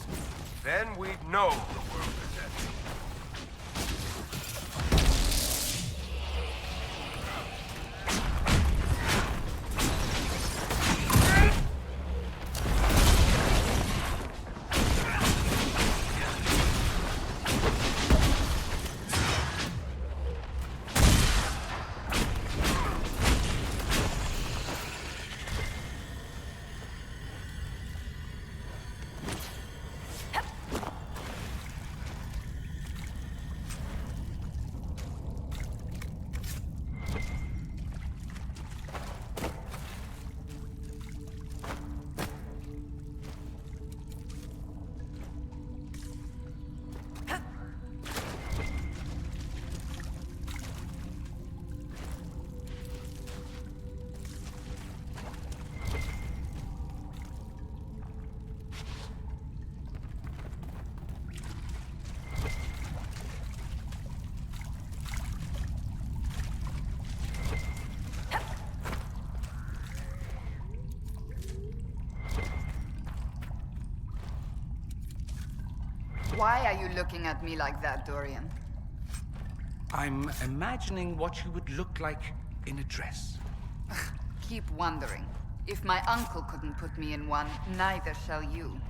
Then we'd know the world is ending. Why are you looking at me like that, Dorian? I'm imagining what you would look like in a dress. Keep wondering. If my uncle couldn't put me in one, neither shall you.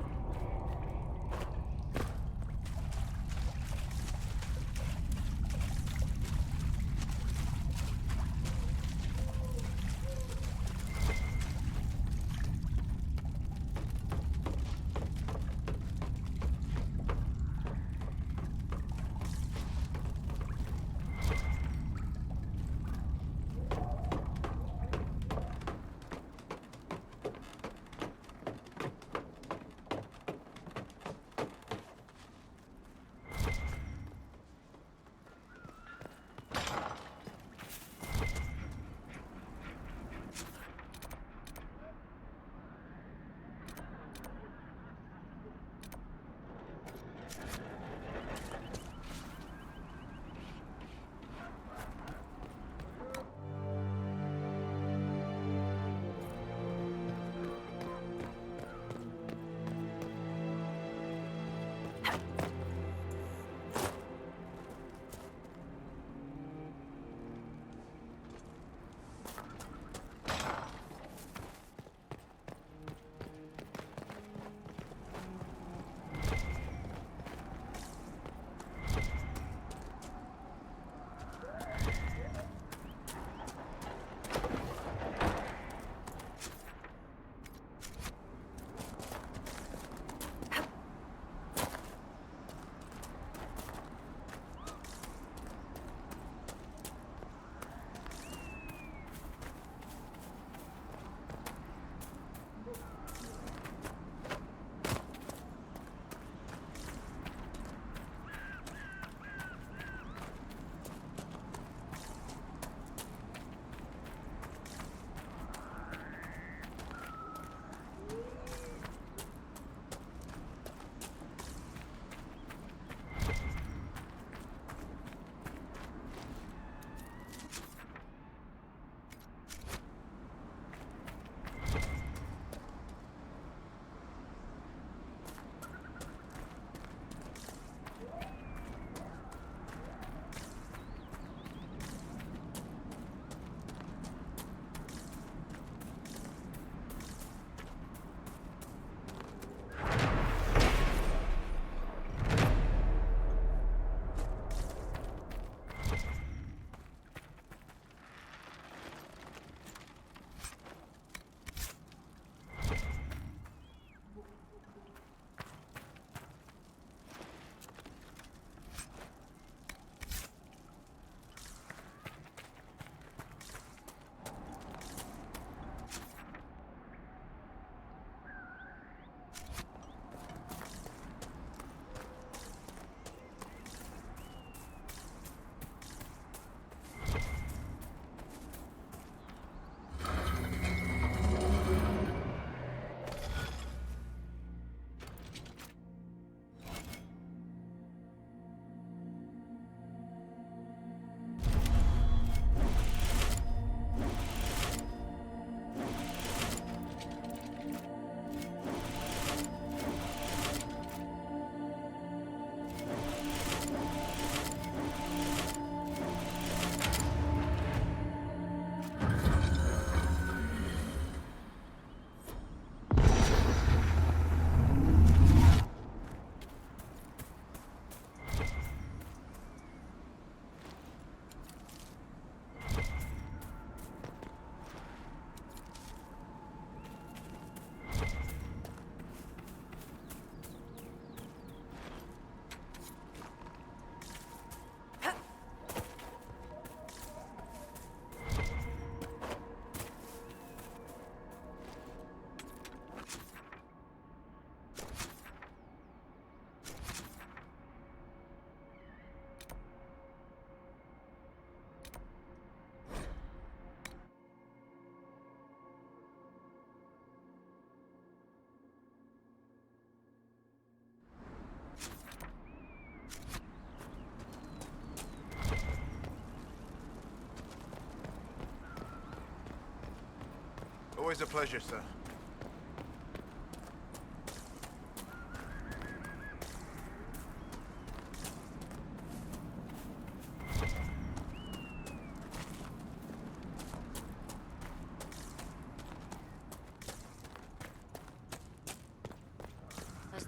Always a pleasure, sir.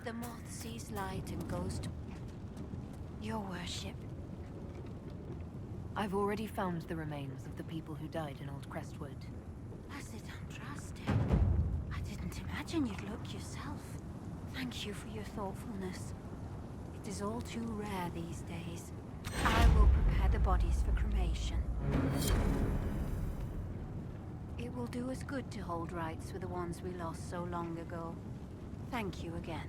the moth sees light and goes to... Your worship. I've already found the remains of the people who died in Old Crestwood. Blessed Andraste. I didn't imagine you'd look yourself. Thank you for your thoughtfulness. It is all too rare these days. I will prepare the bodies for cremation. It will do us good to hold rites with the ones we lost so long ago. Thank you again.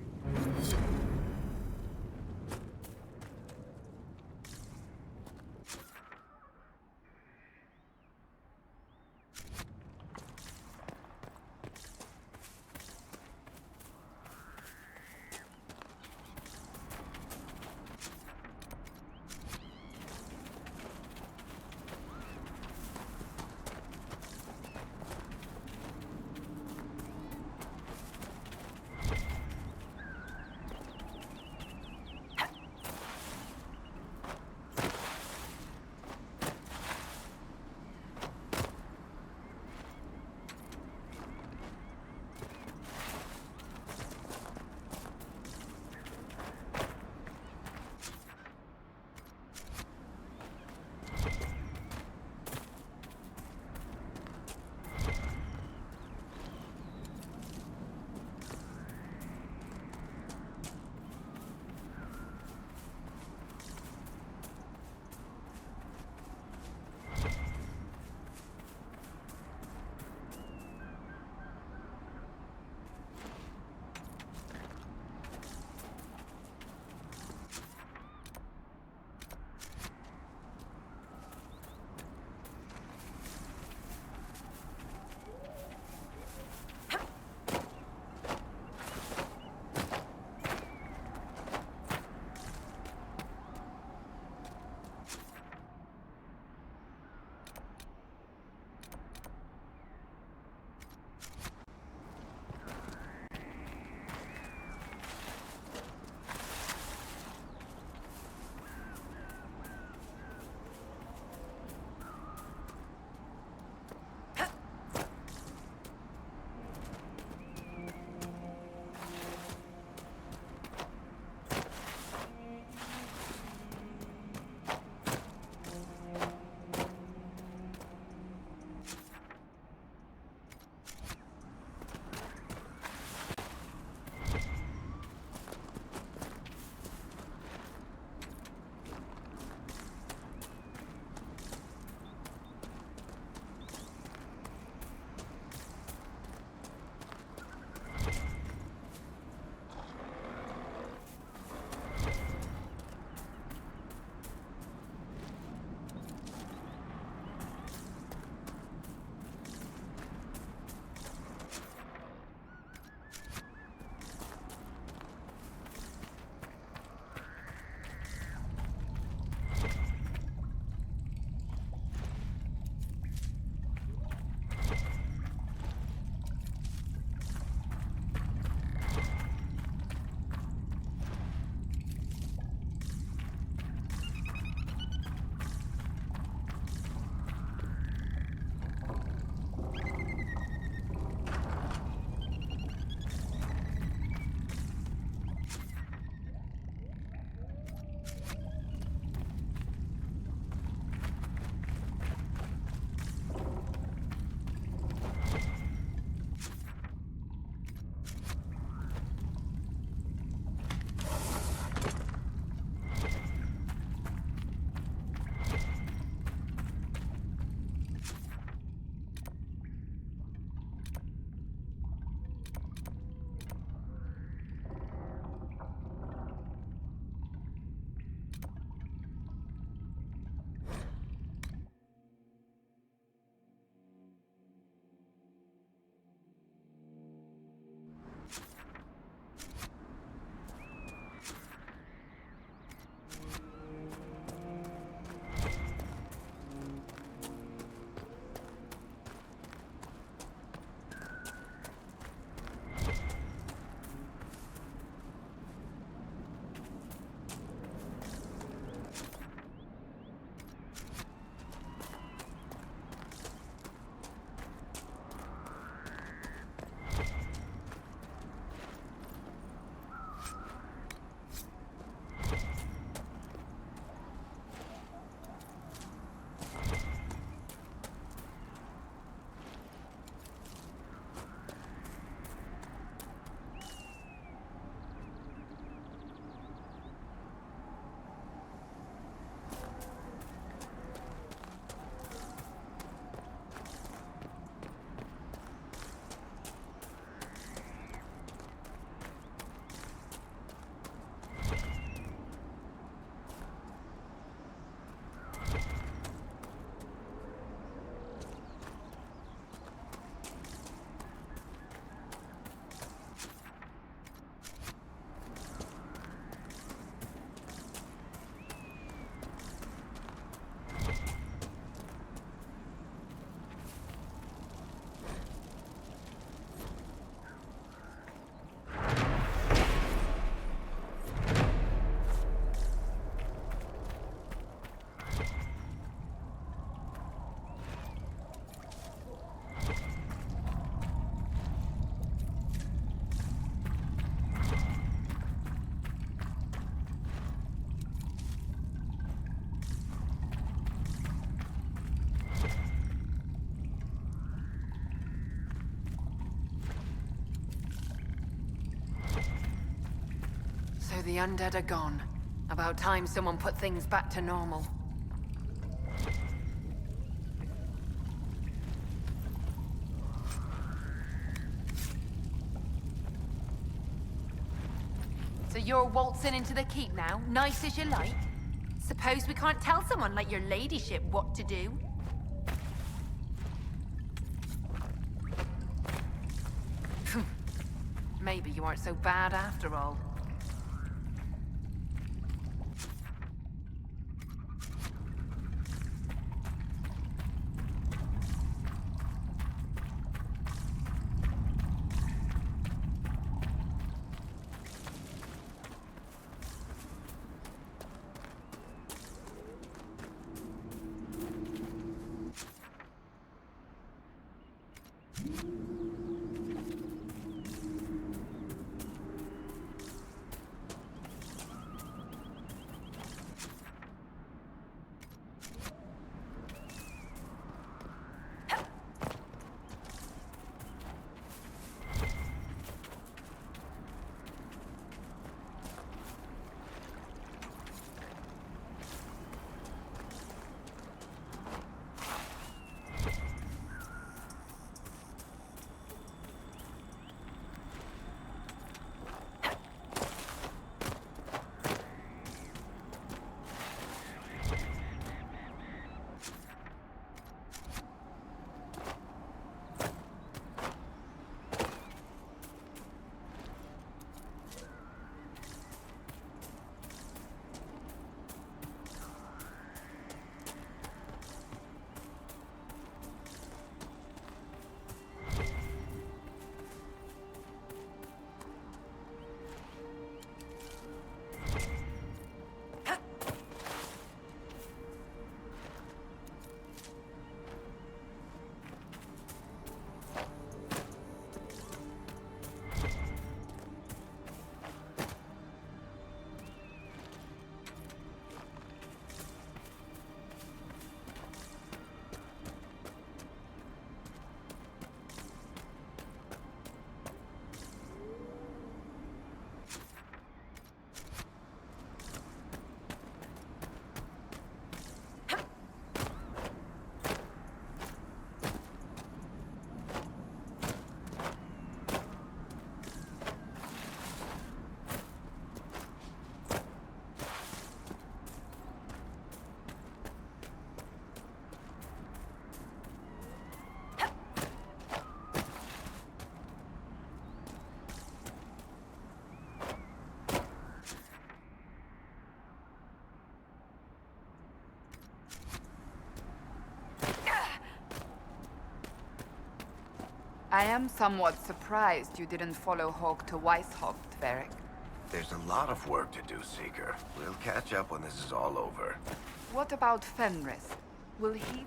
The undead are gone. About time someone put things back to normal. So you're waltzing into the keep now, nice as you like? Suppose we can't tell someone like your ladyship what to do? Maybe you aren't so bad after all. I am somewhat surprised you didn't follow Hawk to Weishaupt, Varric. There's a lot of work to do, Seeker. We'll catch up when this is all over. What about Fenris? Will he?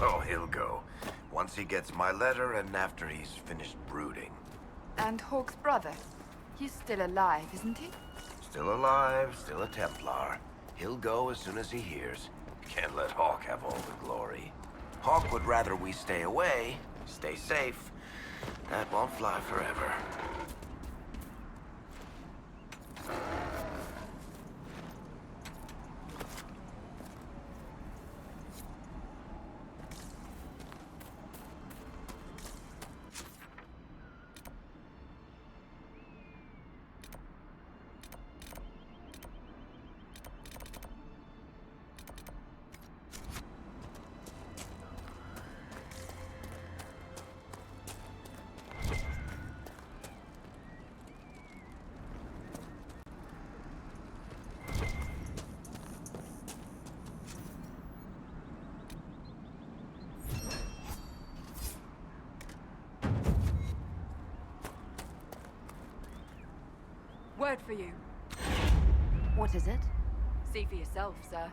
Oh, he'll go. Once he gets my letter and after he's finished brooding. And Hawk's brother? He's still alive, isn't he? Still alive, still a Templar. He'll go as soon as he hears. Can't let Hawk have all the glory. Hawk would rather we stay away, stay safe. That won't fly forever. Word for you. What is it? See for yourself, sir.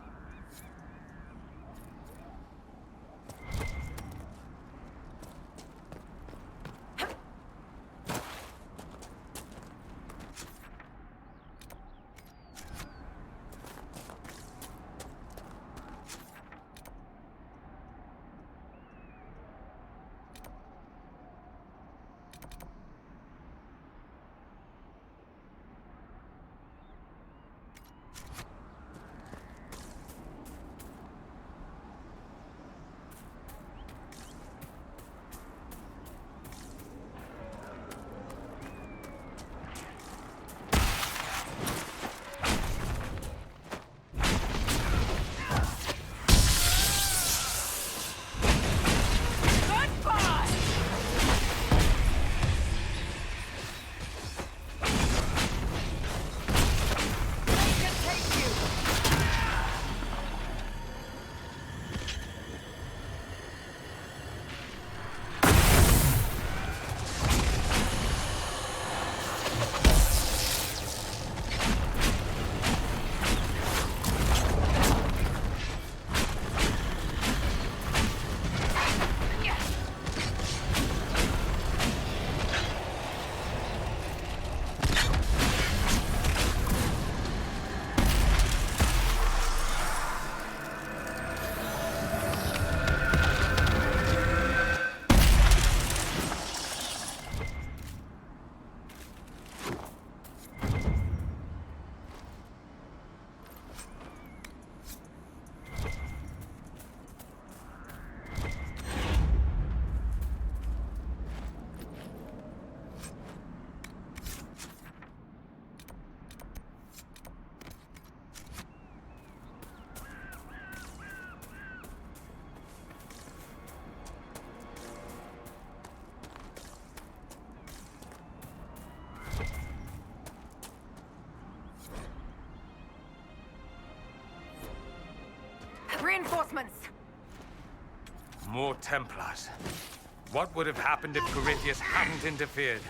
Reinforcements! More Templars. What would have happened if Corypheus hadn't interfered?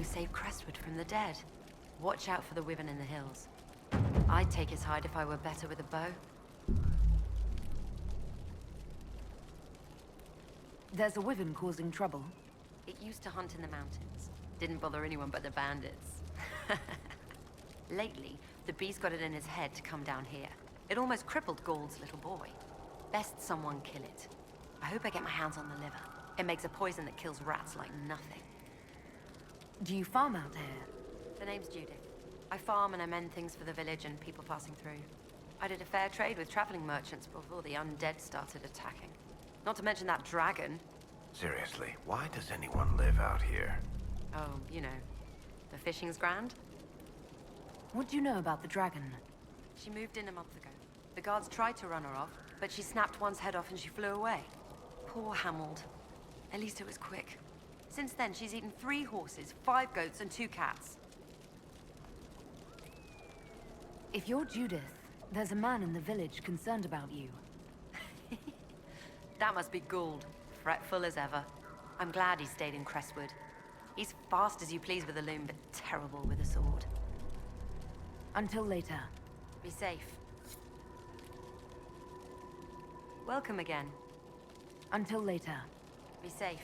who saved Crestwood from the dead. Watch out for the wyvern in the hills. I'd take his hide if I were better with a bow. There's a wyvern causing trouble. It used to hunt in the mountains. Didn't bother anyone but the bandits. Lately, the beast got it in his head to come down here. It almost crippled Gauld's little boy. Best someone kill it. I hope I get my hands on the liver. It makes a poison that kills rats like nothing. Do you farm out here? The name's Judith. I farm and I mend things for the village and people passing through. I did a fair trade with traveling merchants before the undead started attacking. Not to mention that dragon. Seriously, why does anyone live out here? Oh, you know, the fishing's grand. What do you know about the dragon? She moved in a month ago. The guards tried to run her off, but she snapped one's head off and she flew away. Poor Hamold. At least it was quick. Since then, she's eaten 3 horses, 5 goats, and 2 cats. If you're Judith, there's a man in the village concerned about you. That must be Gould, fretful as ever. I'm glad he stayed in Crestwood. He's fast as you please with a loom, but terrible with a sword. Until later. Be safe. Welcome again. Until later. Be safe.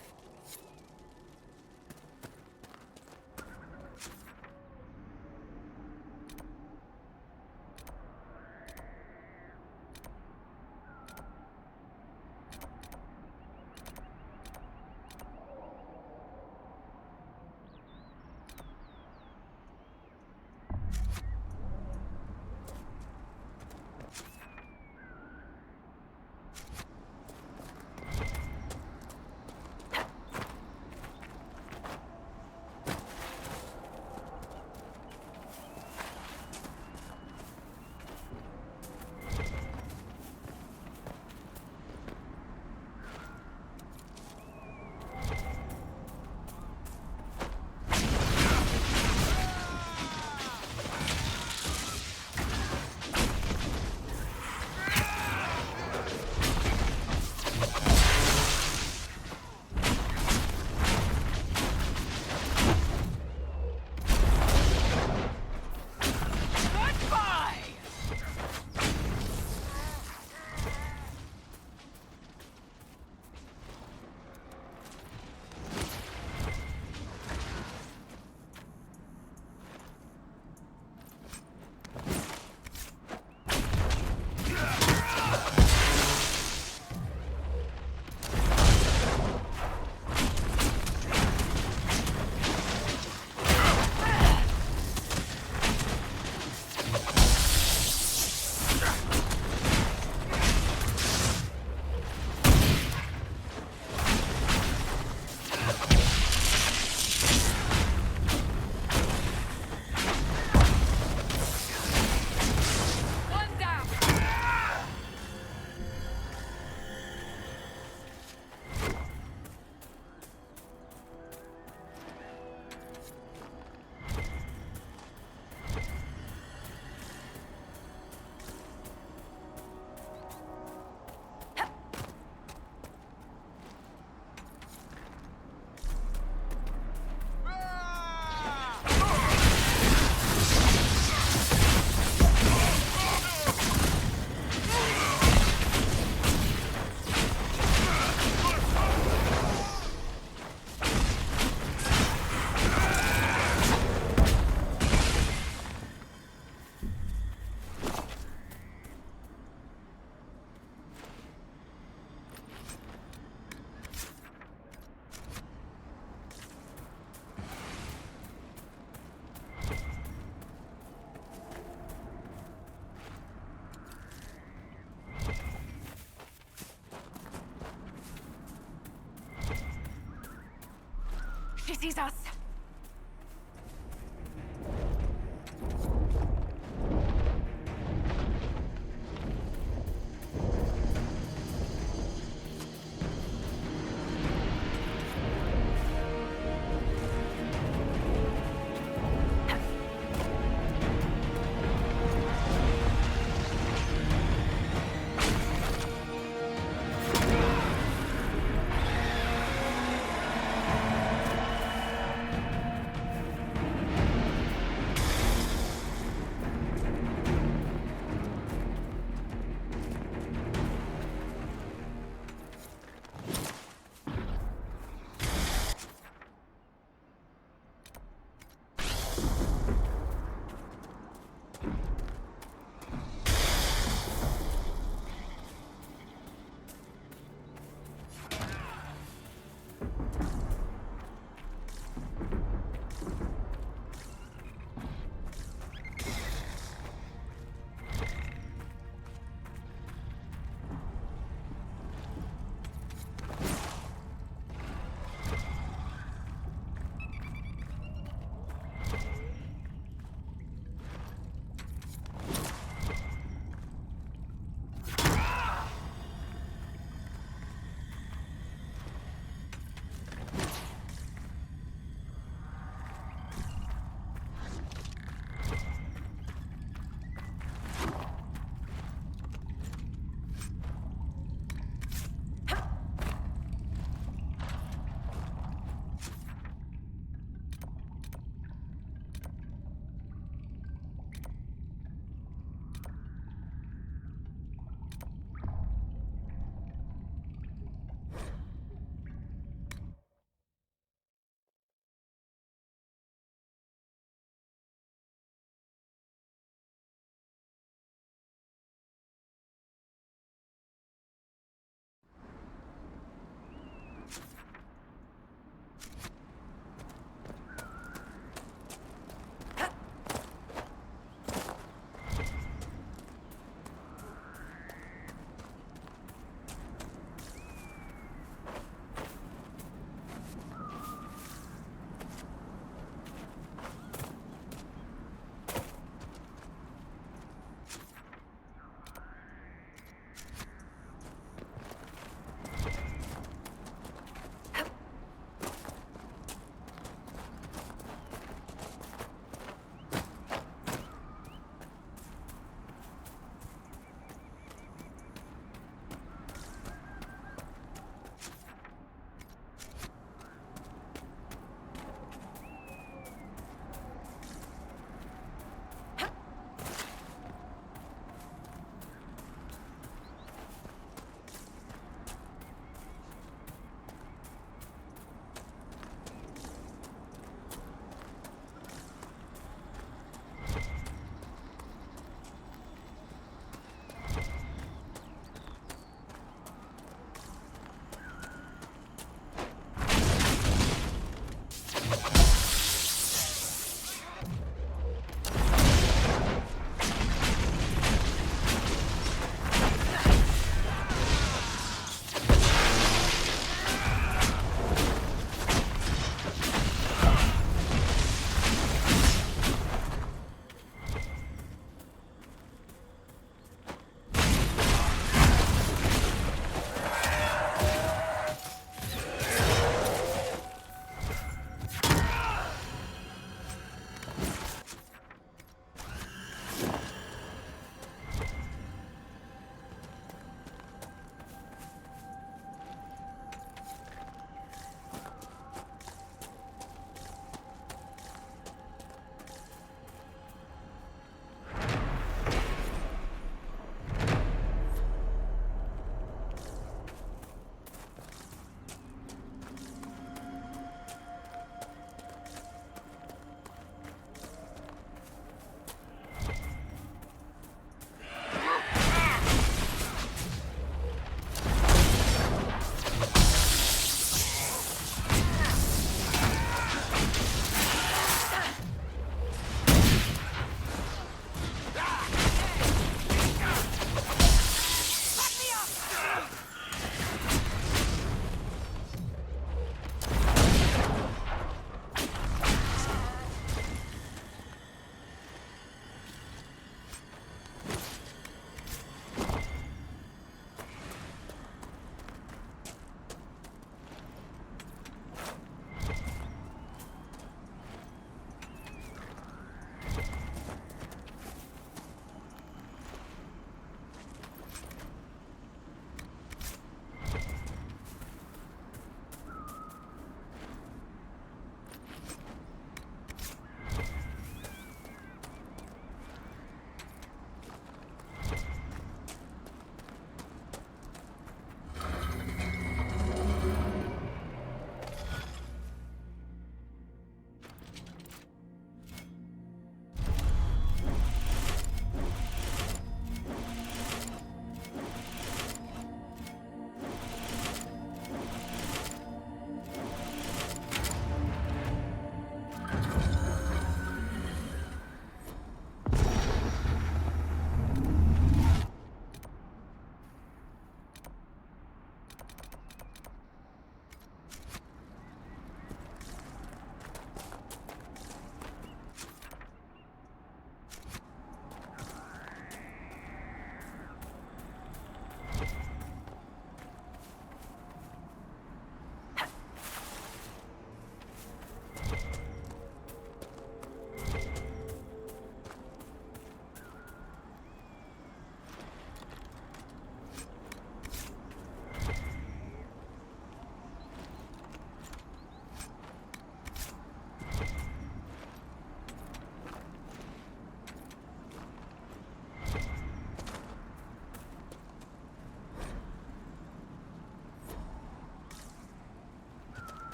She sees us!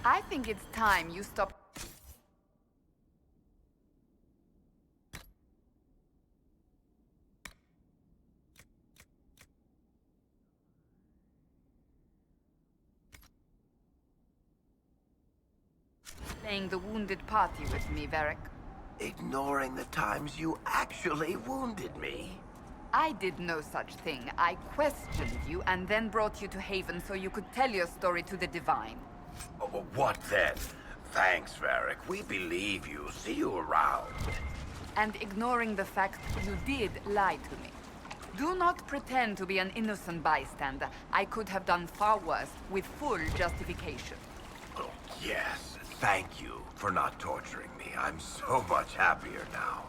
I think it's time you stop. Playing the wounded party with me, Varric. Ignoring the times you actually wounded me. I did no such thing. I questioned you and then brought you to Haven so you could tell your story to the Divine. Oh, what then? Thanks, Varric. We believe you. See you around. And ignoring the fact you did lie to me. Do not pretend to be an innocent bystander. I could have done far worse with full justification. Oh, yes. Thank you for not torturing me. I'm so much happier now.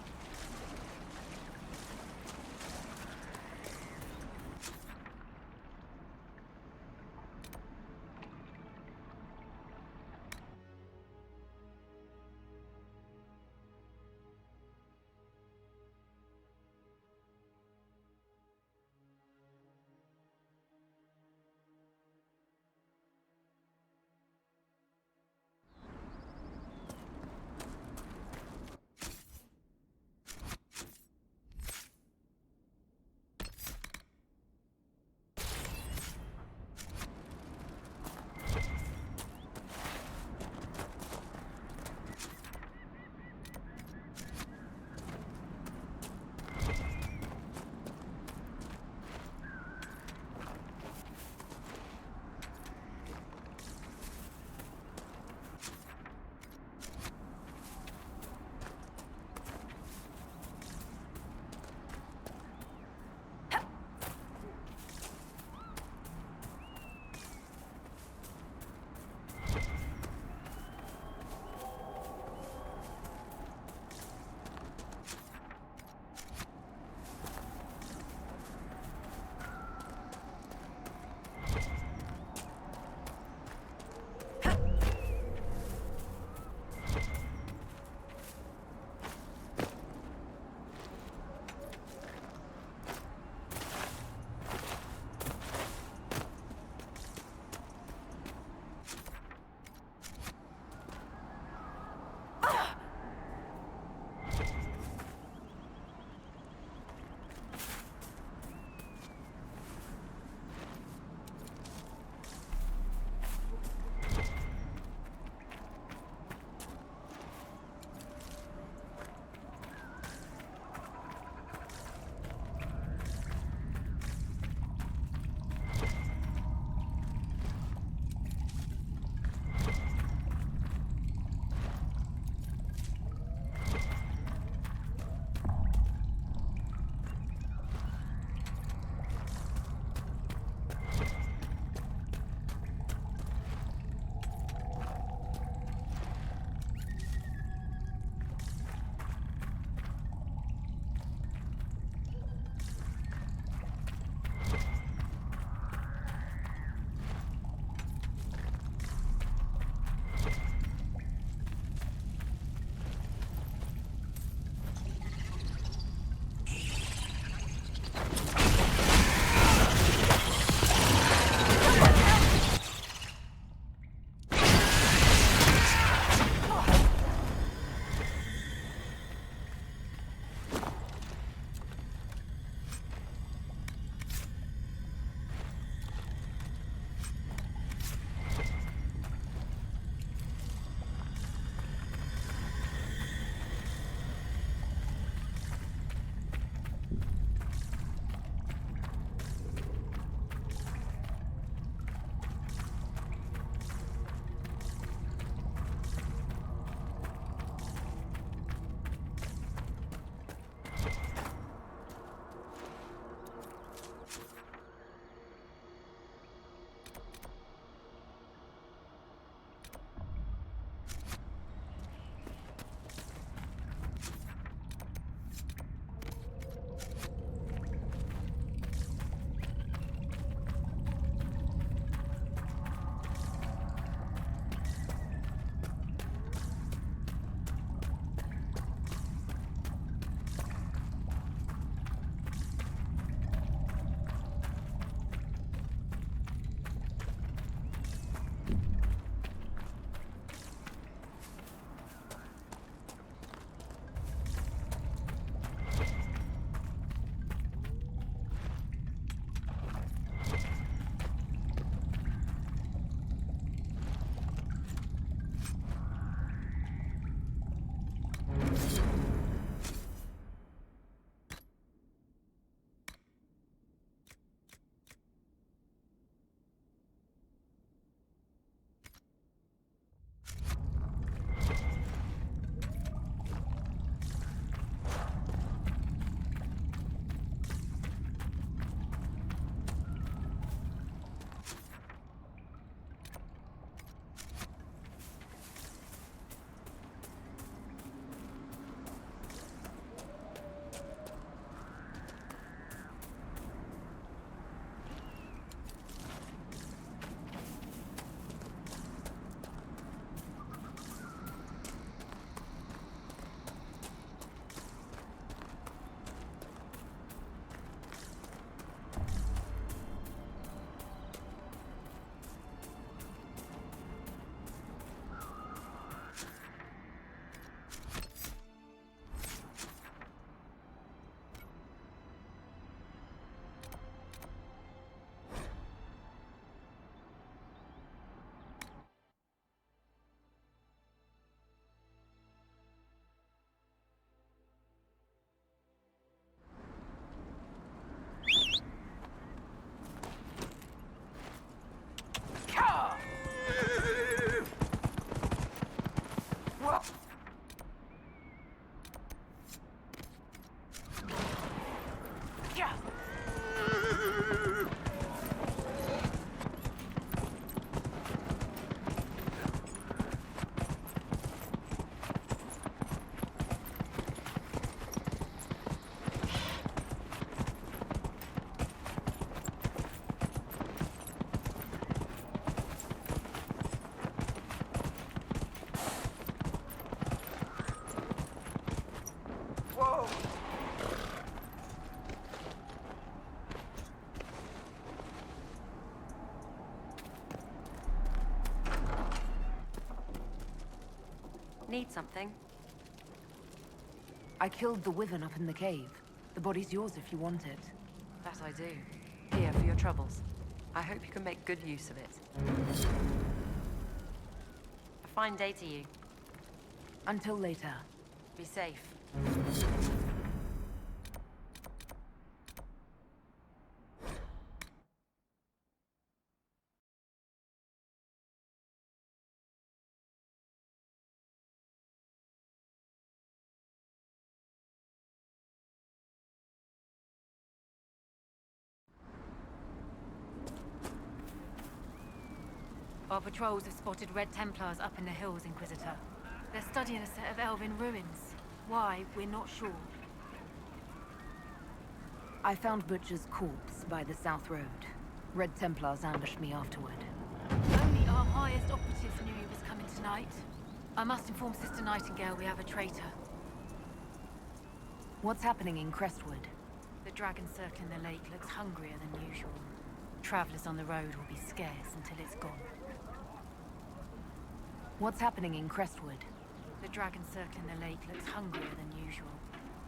Need something? I killed the wyvern up in the cave. The body's yours if you want it. That I do. Here, for your troubles. I hope you can make good use of it. A fine day to you. Until later. Be safe. Our patrols have spotted Red Templars up in the hills, Inquisitor. They're studying a set of elven ruins. Why, we're not sure. I found Butcher's corpse by the South Road. Red Templars ambushed me afterward. Only our highest operatives knew he was coming tonight. I must inform Sister Nightingale we have a traitor. What's happening in Crestwood? The dragon circling the lake looks hungrier than usual. Travelers on the road will be scarce until it's gone. What's happening in Crestwood? The dragon circling the lake looks hungrier than usual.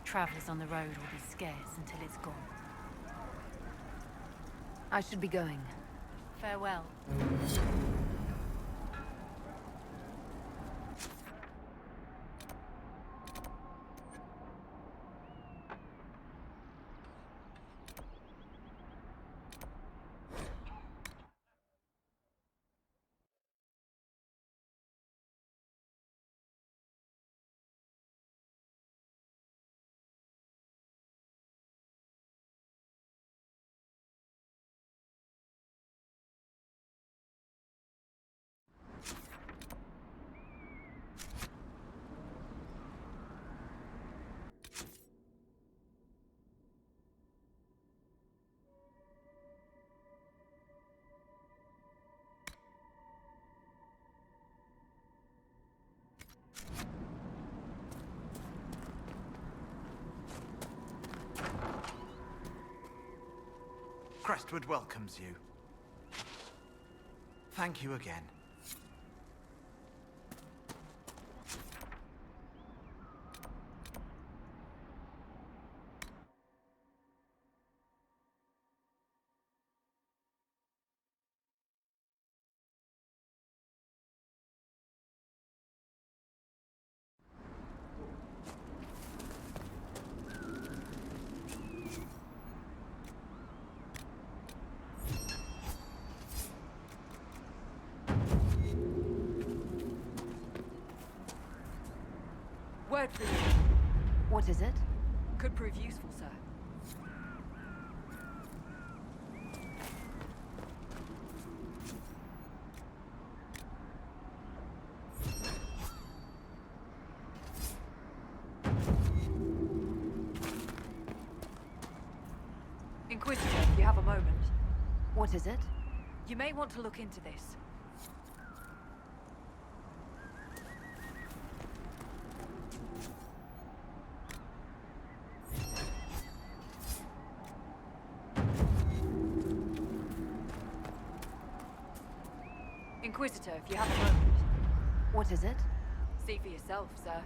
Travelers on the road will be scarce until it's gone. I should be going. Farewell. Crestwood welcomes you. Thank you again. Word for you. What is it? Could prove useful, sir. Inquisitor, if you have a moment. What is it? You may want to look into this. Inquisitor, if you have a moment. What is it? See for yourself, sir.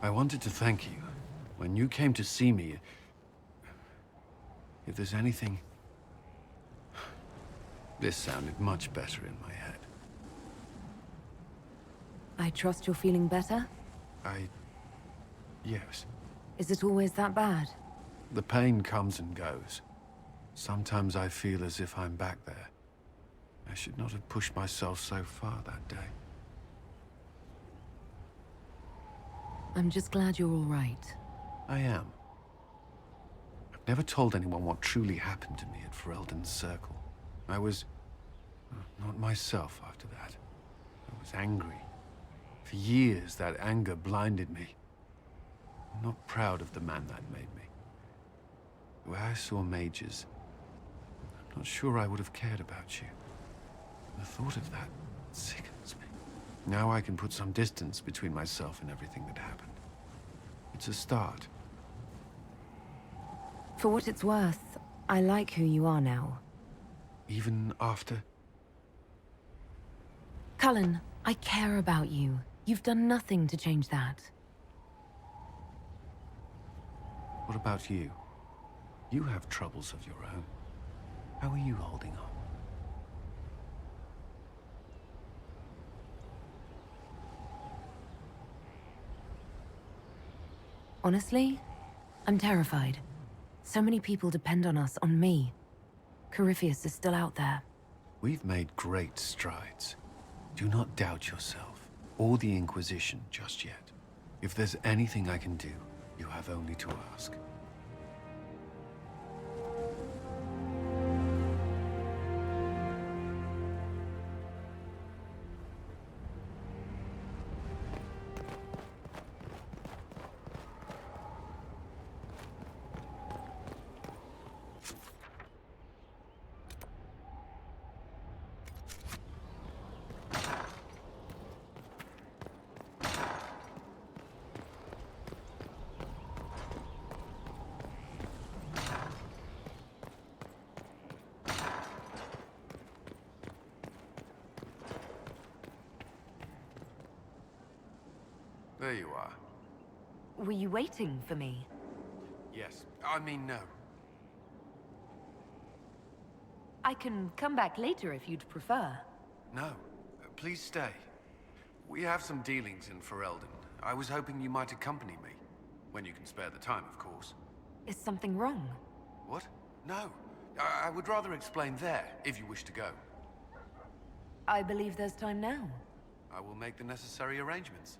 I wanted to thank you. When you came to see me, if there's anything... This sounded much better in my head. I trust you're feeling better? Yes. Is it always that bad? The pain comes and goes. Sometimes I feel as if I'm back there. I should not have pushed myself so far that day. I'm just glad you're all right. I am. I've never told anyone what truly happened to me at Ferelden's Circle. I was... not myself after that. I was angry. For years, that anger blinded me. I'm not proud of the man that made me. The way I saw mages, I'm not sure I would have cared about you. The thought of that sickens me. Now I can put some distance between myself and everything that happened. It's a start. For what it's worth, I like who you are now. Even after? Cullen, I care about you. You've done nothing to change that. What about you? You have troubles of your own. How are you holding on? Honestly, I'm terrified. So many people depend on us, on me. Corypheus is still out there. We've made great strides. Do not doubt yourself, or the Inquisition just yet. If there's anything I can do, you have only to ask. There you are. Were you waiting for me? Yes. I mean, no. I can come back later if you'd prefer. No. Please stay. We have some dealings in Ferelden. I was hoping you might accompany me. When you can spare the time, of course. Is something wrong? What? No. I would rather explain there, if you wish to go. I believe there's time now. I will make the necessary arrangements.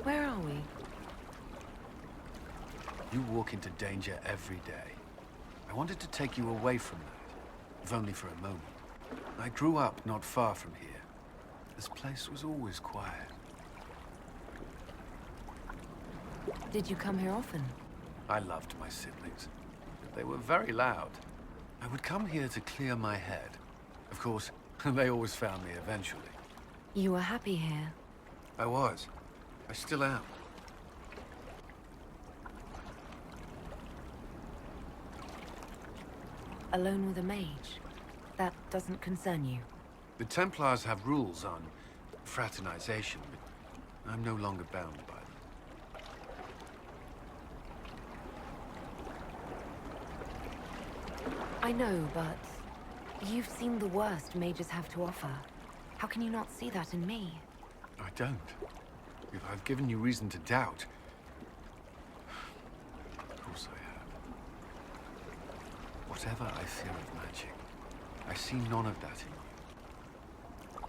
Where are we? You walk into danger every day. I wanted to take you away from that, if only for a moment. I grew up not far from here. This place was always quiet. Did you come here often? I loved my siblings, but they were very loud. I would come here to clear my head. Of course, they always found me eventually. You were happy here. I was. I still am. Alone with a mage. That doesn't concern you. The Templars have rules on fraternization, but I'm no longer bound by them. I know, but you've seen the worst mages have to offer. How can you not see that in me? I don't. If I've given you reason to doubt... Of course I have. Whatever I fear of magic, I see none of that in you.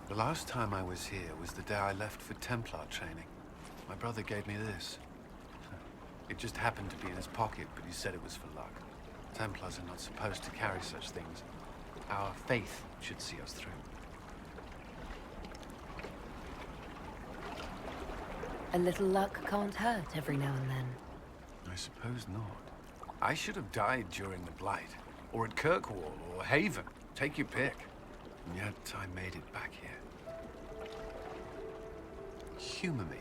The last time I was here was the day I left for Templar training. My brother gave me this. It just happened to be in his pocket, but he said it was for luck. Templars are not supposed to carry such things. Our faith should see us through. A little luck can't hurt every now and then. I suppose not. I should have died during the Blight, or at Kirkwall, or Haven. Take your pick. And yet I made it back here. Humor me.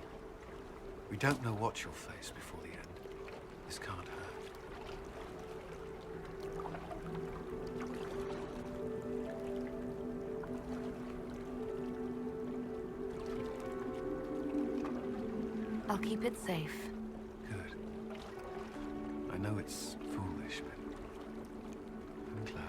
We don't know what you'll face before the end. This can't hurt. I'll keep it safe. Good. I know it's foolish, but I'm glad.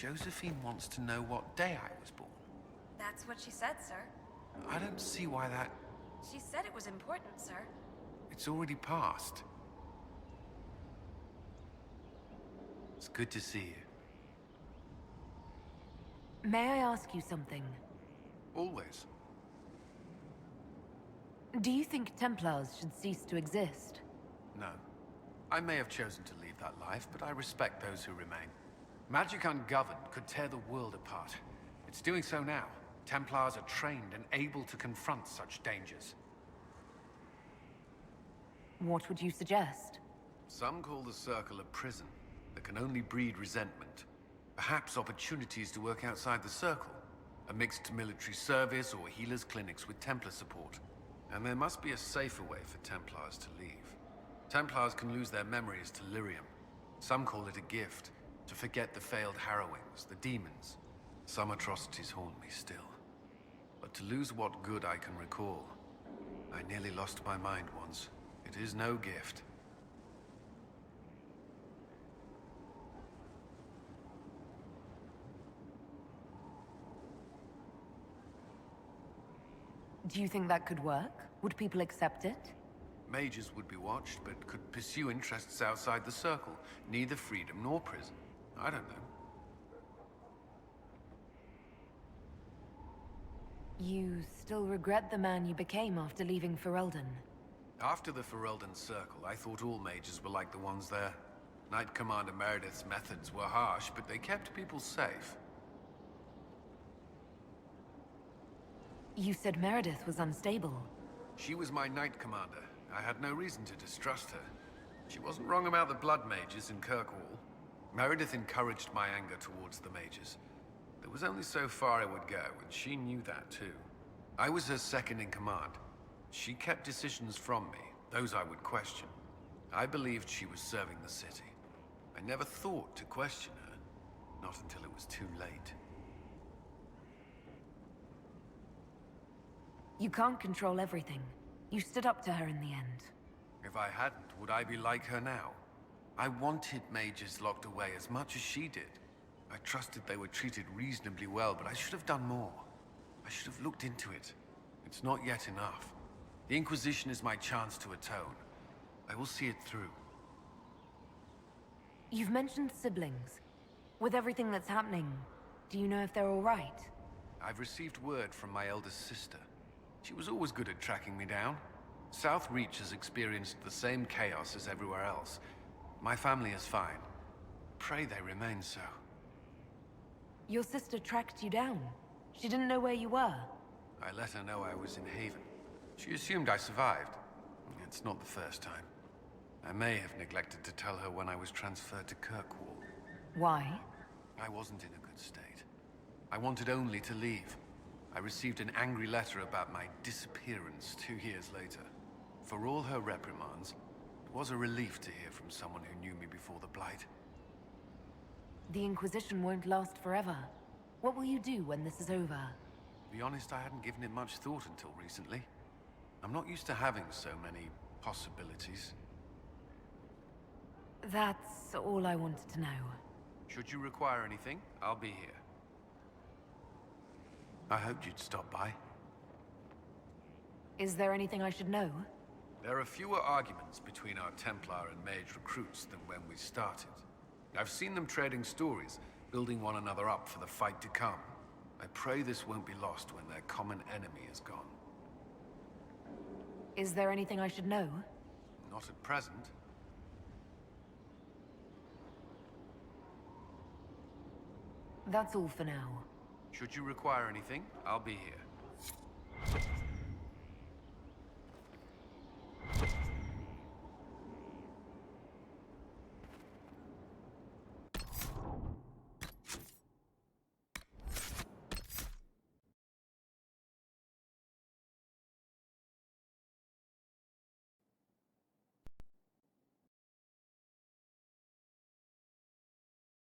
Josephine wants to know what day I was born. That's what she said, sir. I don't see why that... She said it was important, sir. It's already passed. It's good to see you. May I ask you something? Always. Do you think Templars should cease to exist? No. I may have chosen to leave that life, but I respect those who remain. Magic ungoverned could tear the world apart. It's doing so now. Templars are trained and able to confront such dangers. What would you suggest? Some call the Circle a prison that can only breed resentment. Perhaps opportunities to work outside the Circle. A mixed military service or healers' clinics with Templar support. And there must be a safer way for Templars to leave. Templars can lose their memories to lyrium. Some call it a gift, to forget the failed harrowings, the demons. Some atrocities haunt me still. But to lose what good I can recall, I nearly lost my mind once. It is no gift. Do you think that could work? Would people accept it? Mages would be watched, but could pursue interests outside the Circle. Neither freedom nor prison. I don't know. You still regret the man you became after leaving Ferelden? After the Ferelden Circle, I thought all mages were like the ones there. Knight Commander Meredith's methods were harsh, but they kept people safe. You said Meredith was unstable. She was my Knight Commander. I had no reason to distrust her. She wasn't wrong about the Blood Mages in Kirkwall. Meredith encouraged my anger towards the mages. There was only so far I would go, and she knew that too. I was her second in command. She kept decisions from me, those I would question. I believed she was serving the city. I never thought to question her, not until it was too late. You can't control everything. You stood up to her in the end. If I hadn't, would I be like her now? I wanted mages locked away as much as she did. I trusted they were treated reasonably well, but I should have done more. I should have looked into it. It's not yet enough. The Inquisition is my chance to atone. I will see it through. You've mentioned siblings. With everything that's happening, do you know if they're all right? I've received word from my eldest sister. She was always good at tracking me down. South Reach has experienced the same chaos as everywhere else. My family is fine. Pray they remain so. Your sister tracked you down. She didn't know where you were. I let her know I was in Haven. She assumed I survived. It's not the first time. I may have neglected to tell her when I was transferred to Kirkwall. Why? I wasn't in a good state. I wanted only to leave. I received an angry letter about my disappearance 2 years later. For all her reprimands, it was a relief to hear from someone who knew me before the Blight. The Inquisition won't last forever. What will you do when this is over? To be honest, I hadn't given it much thought until recently. I'm not used to having so many possibilities. That's all I wanted to know. Should you require anything, I'll be here. I hoped you'd stop by. Is there anything I should know? There are fewer arguments between our Templar and Mage recruits than when we started. I've seen them trading stories, building one another up for the fight to come. I pray this won't be lost when their common enemy is gone. Is there anything I should know? Not at present. That's all for now. Should you require anything, I'll be here.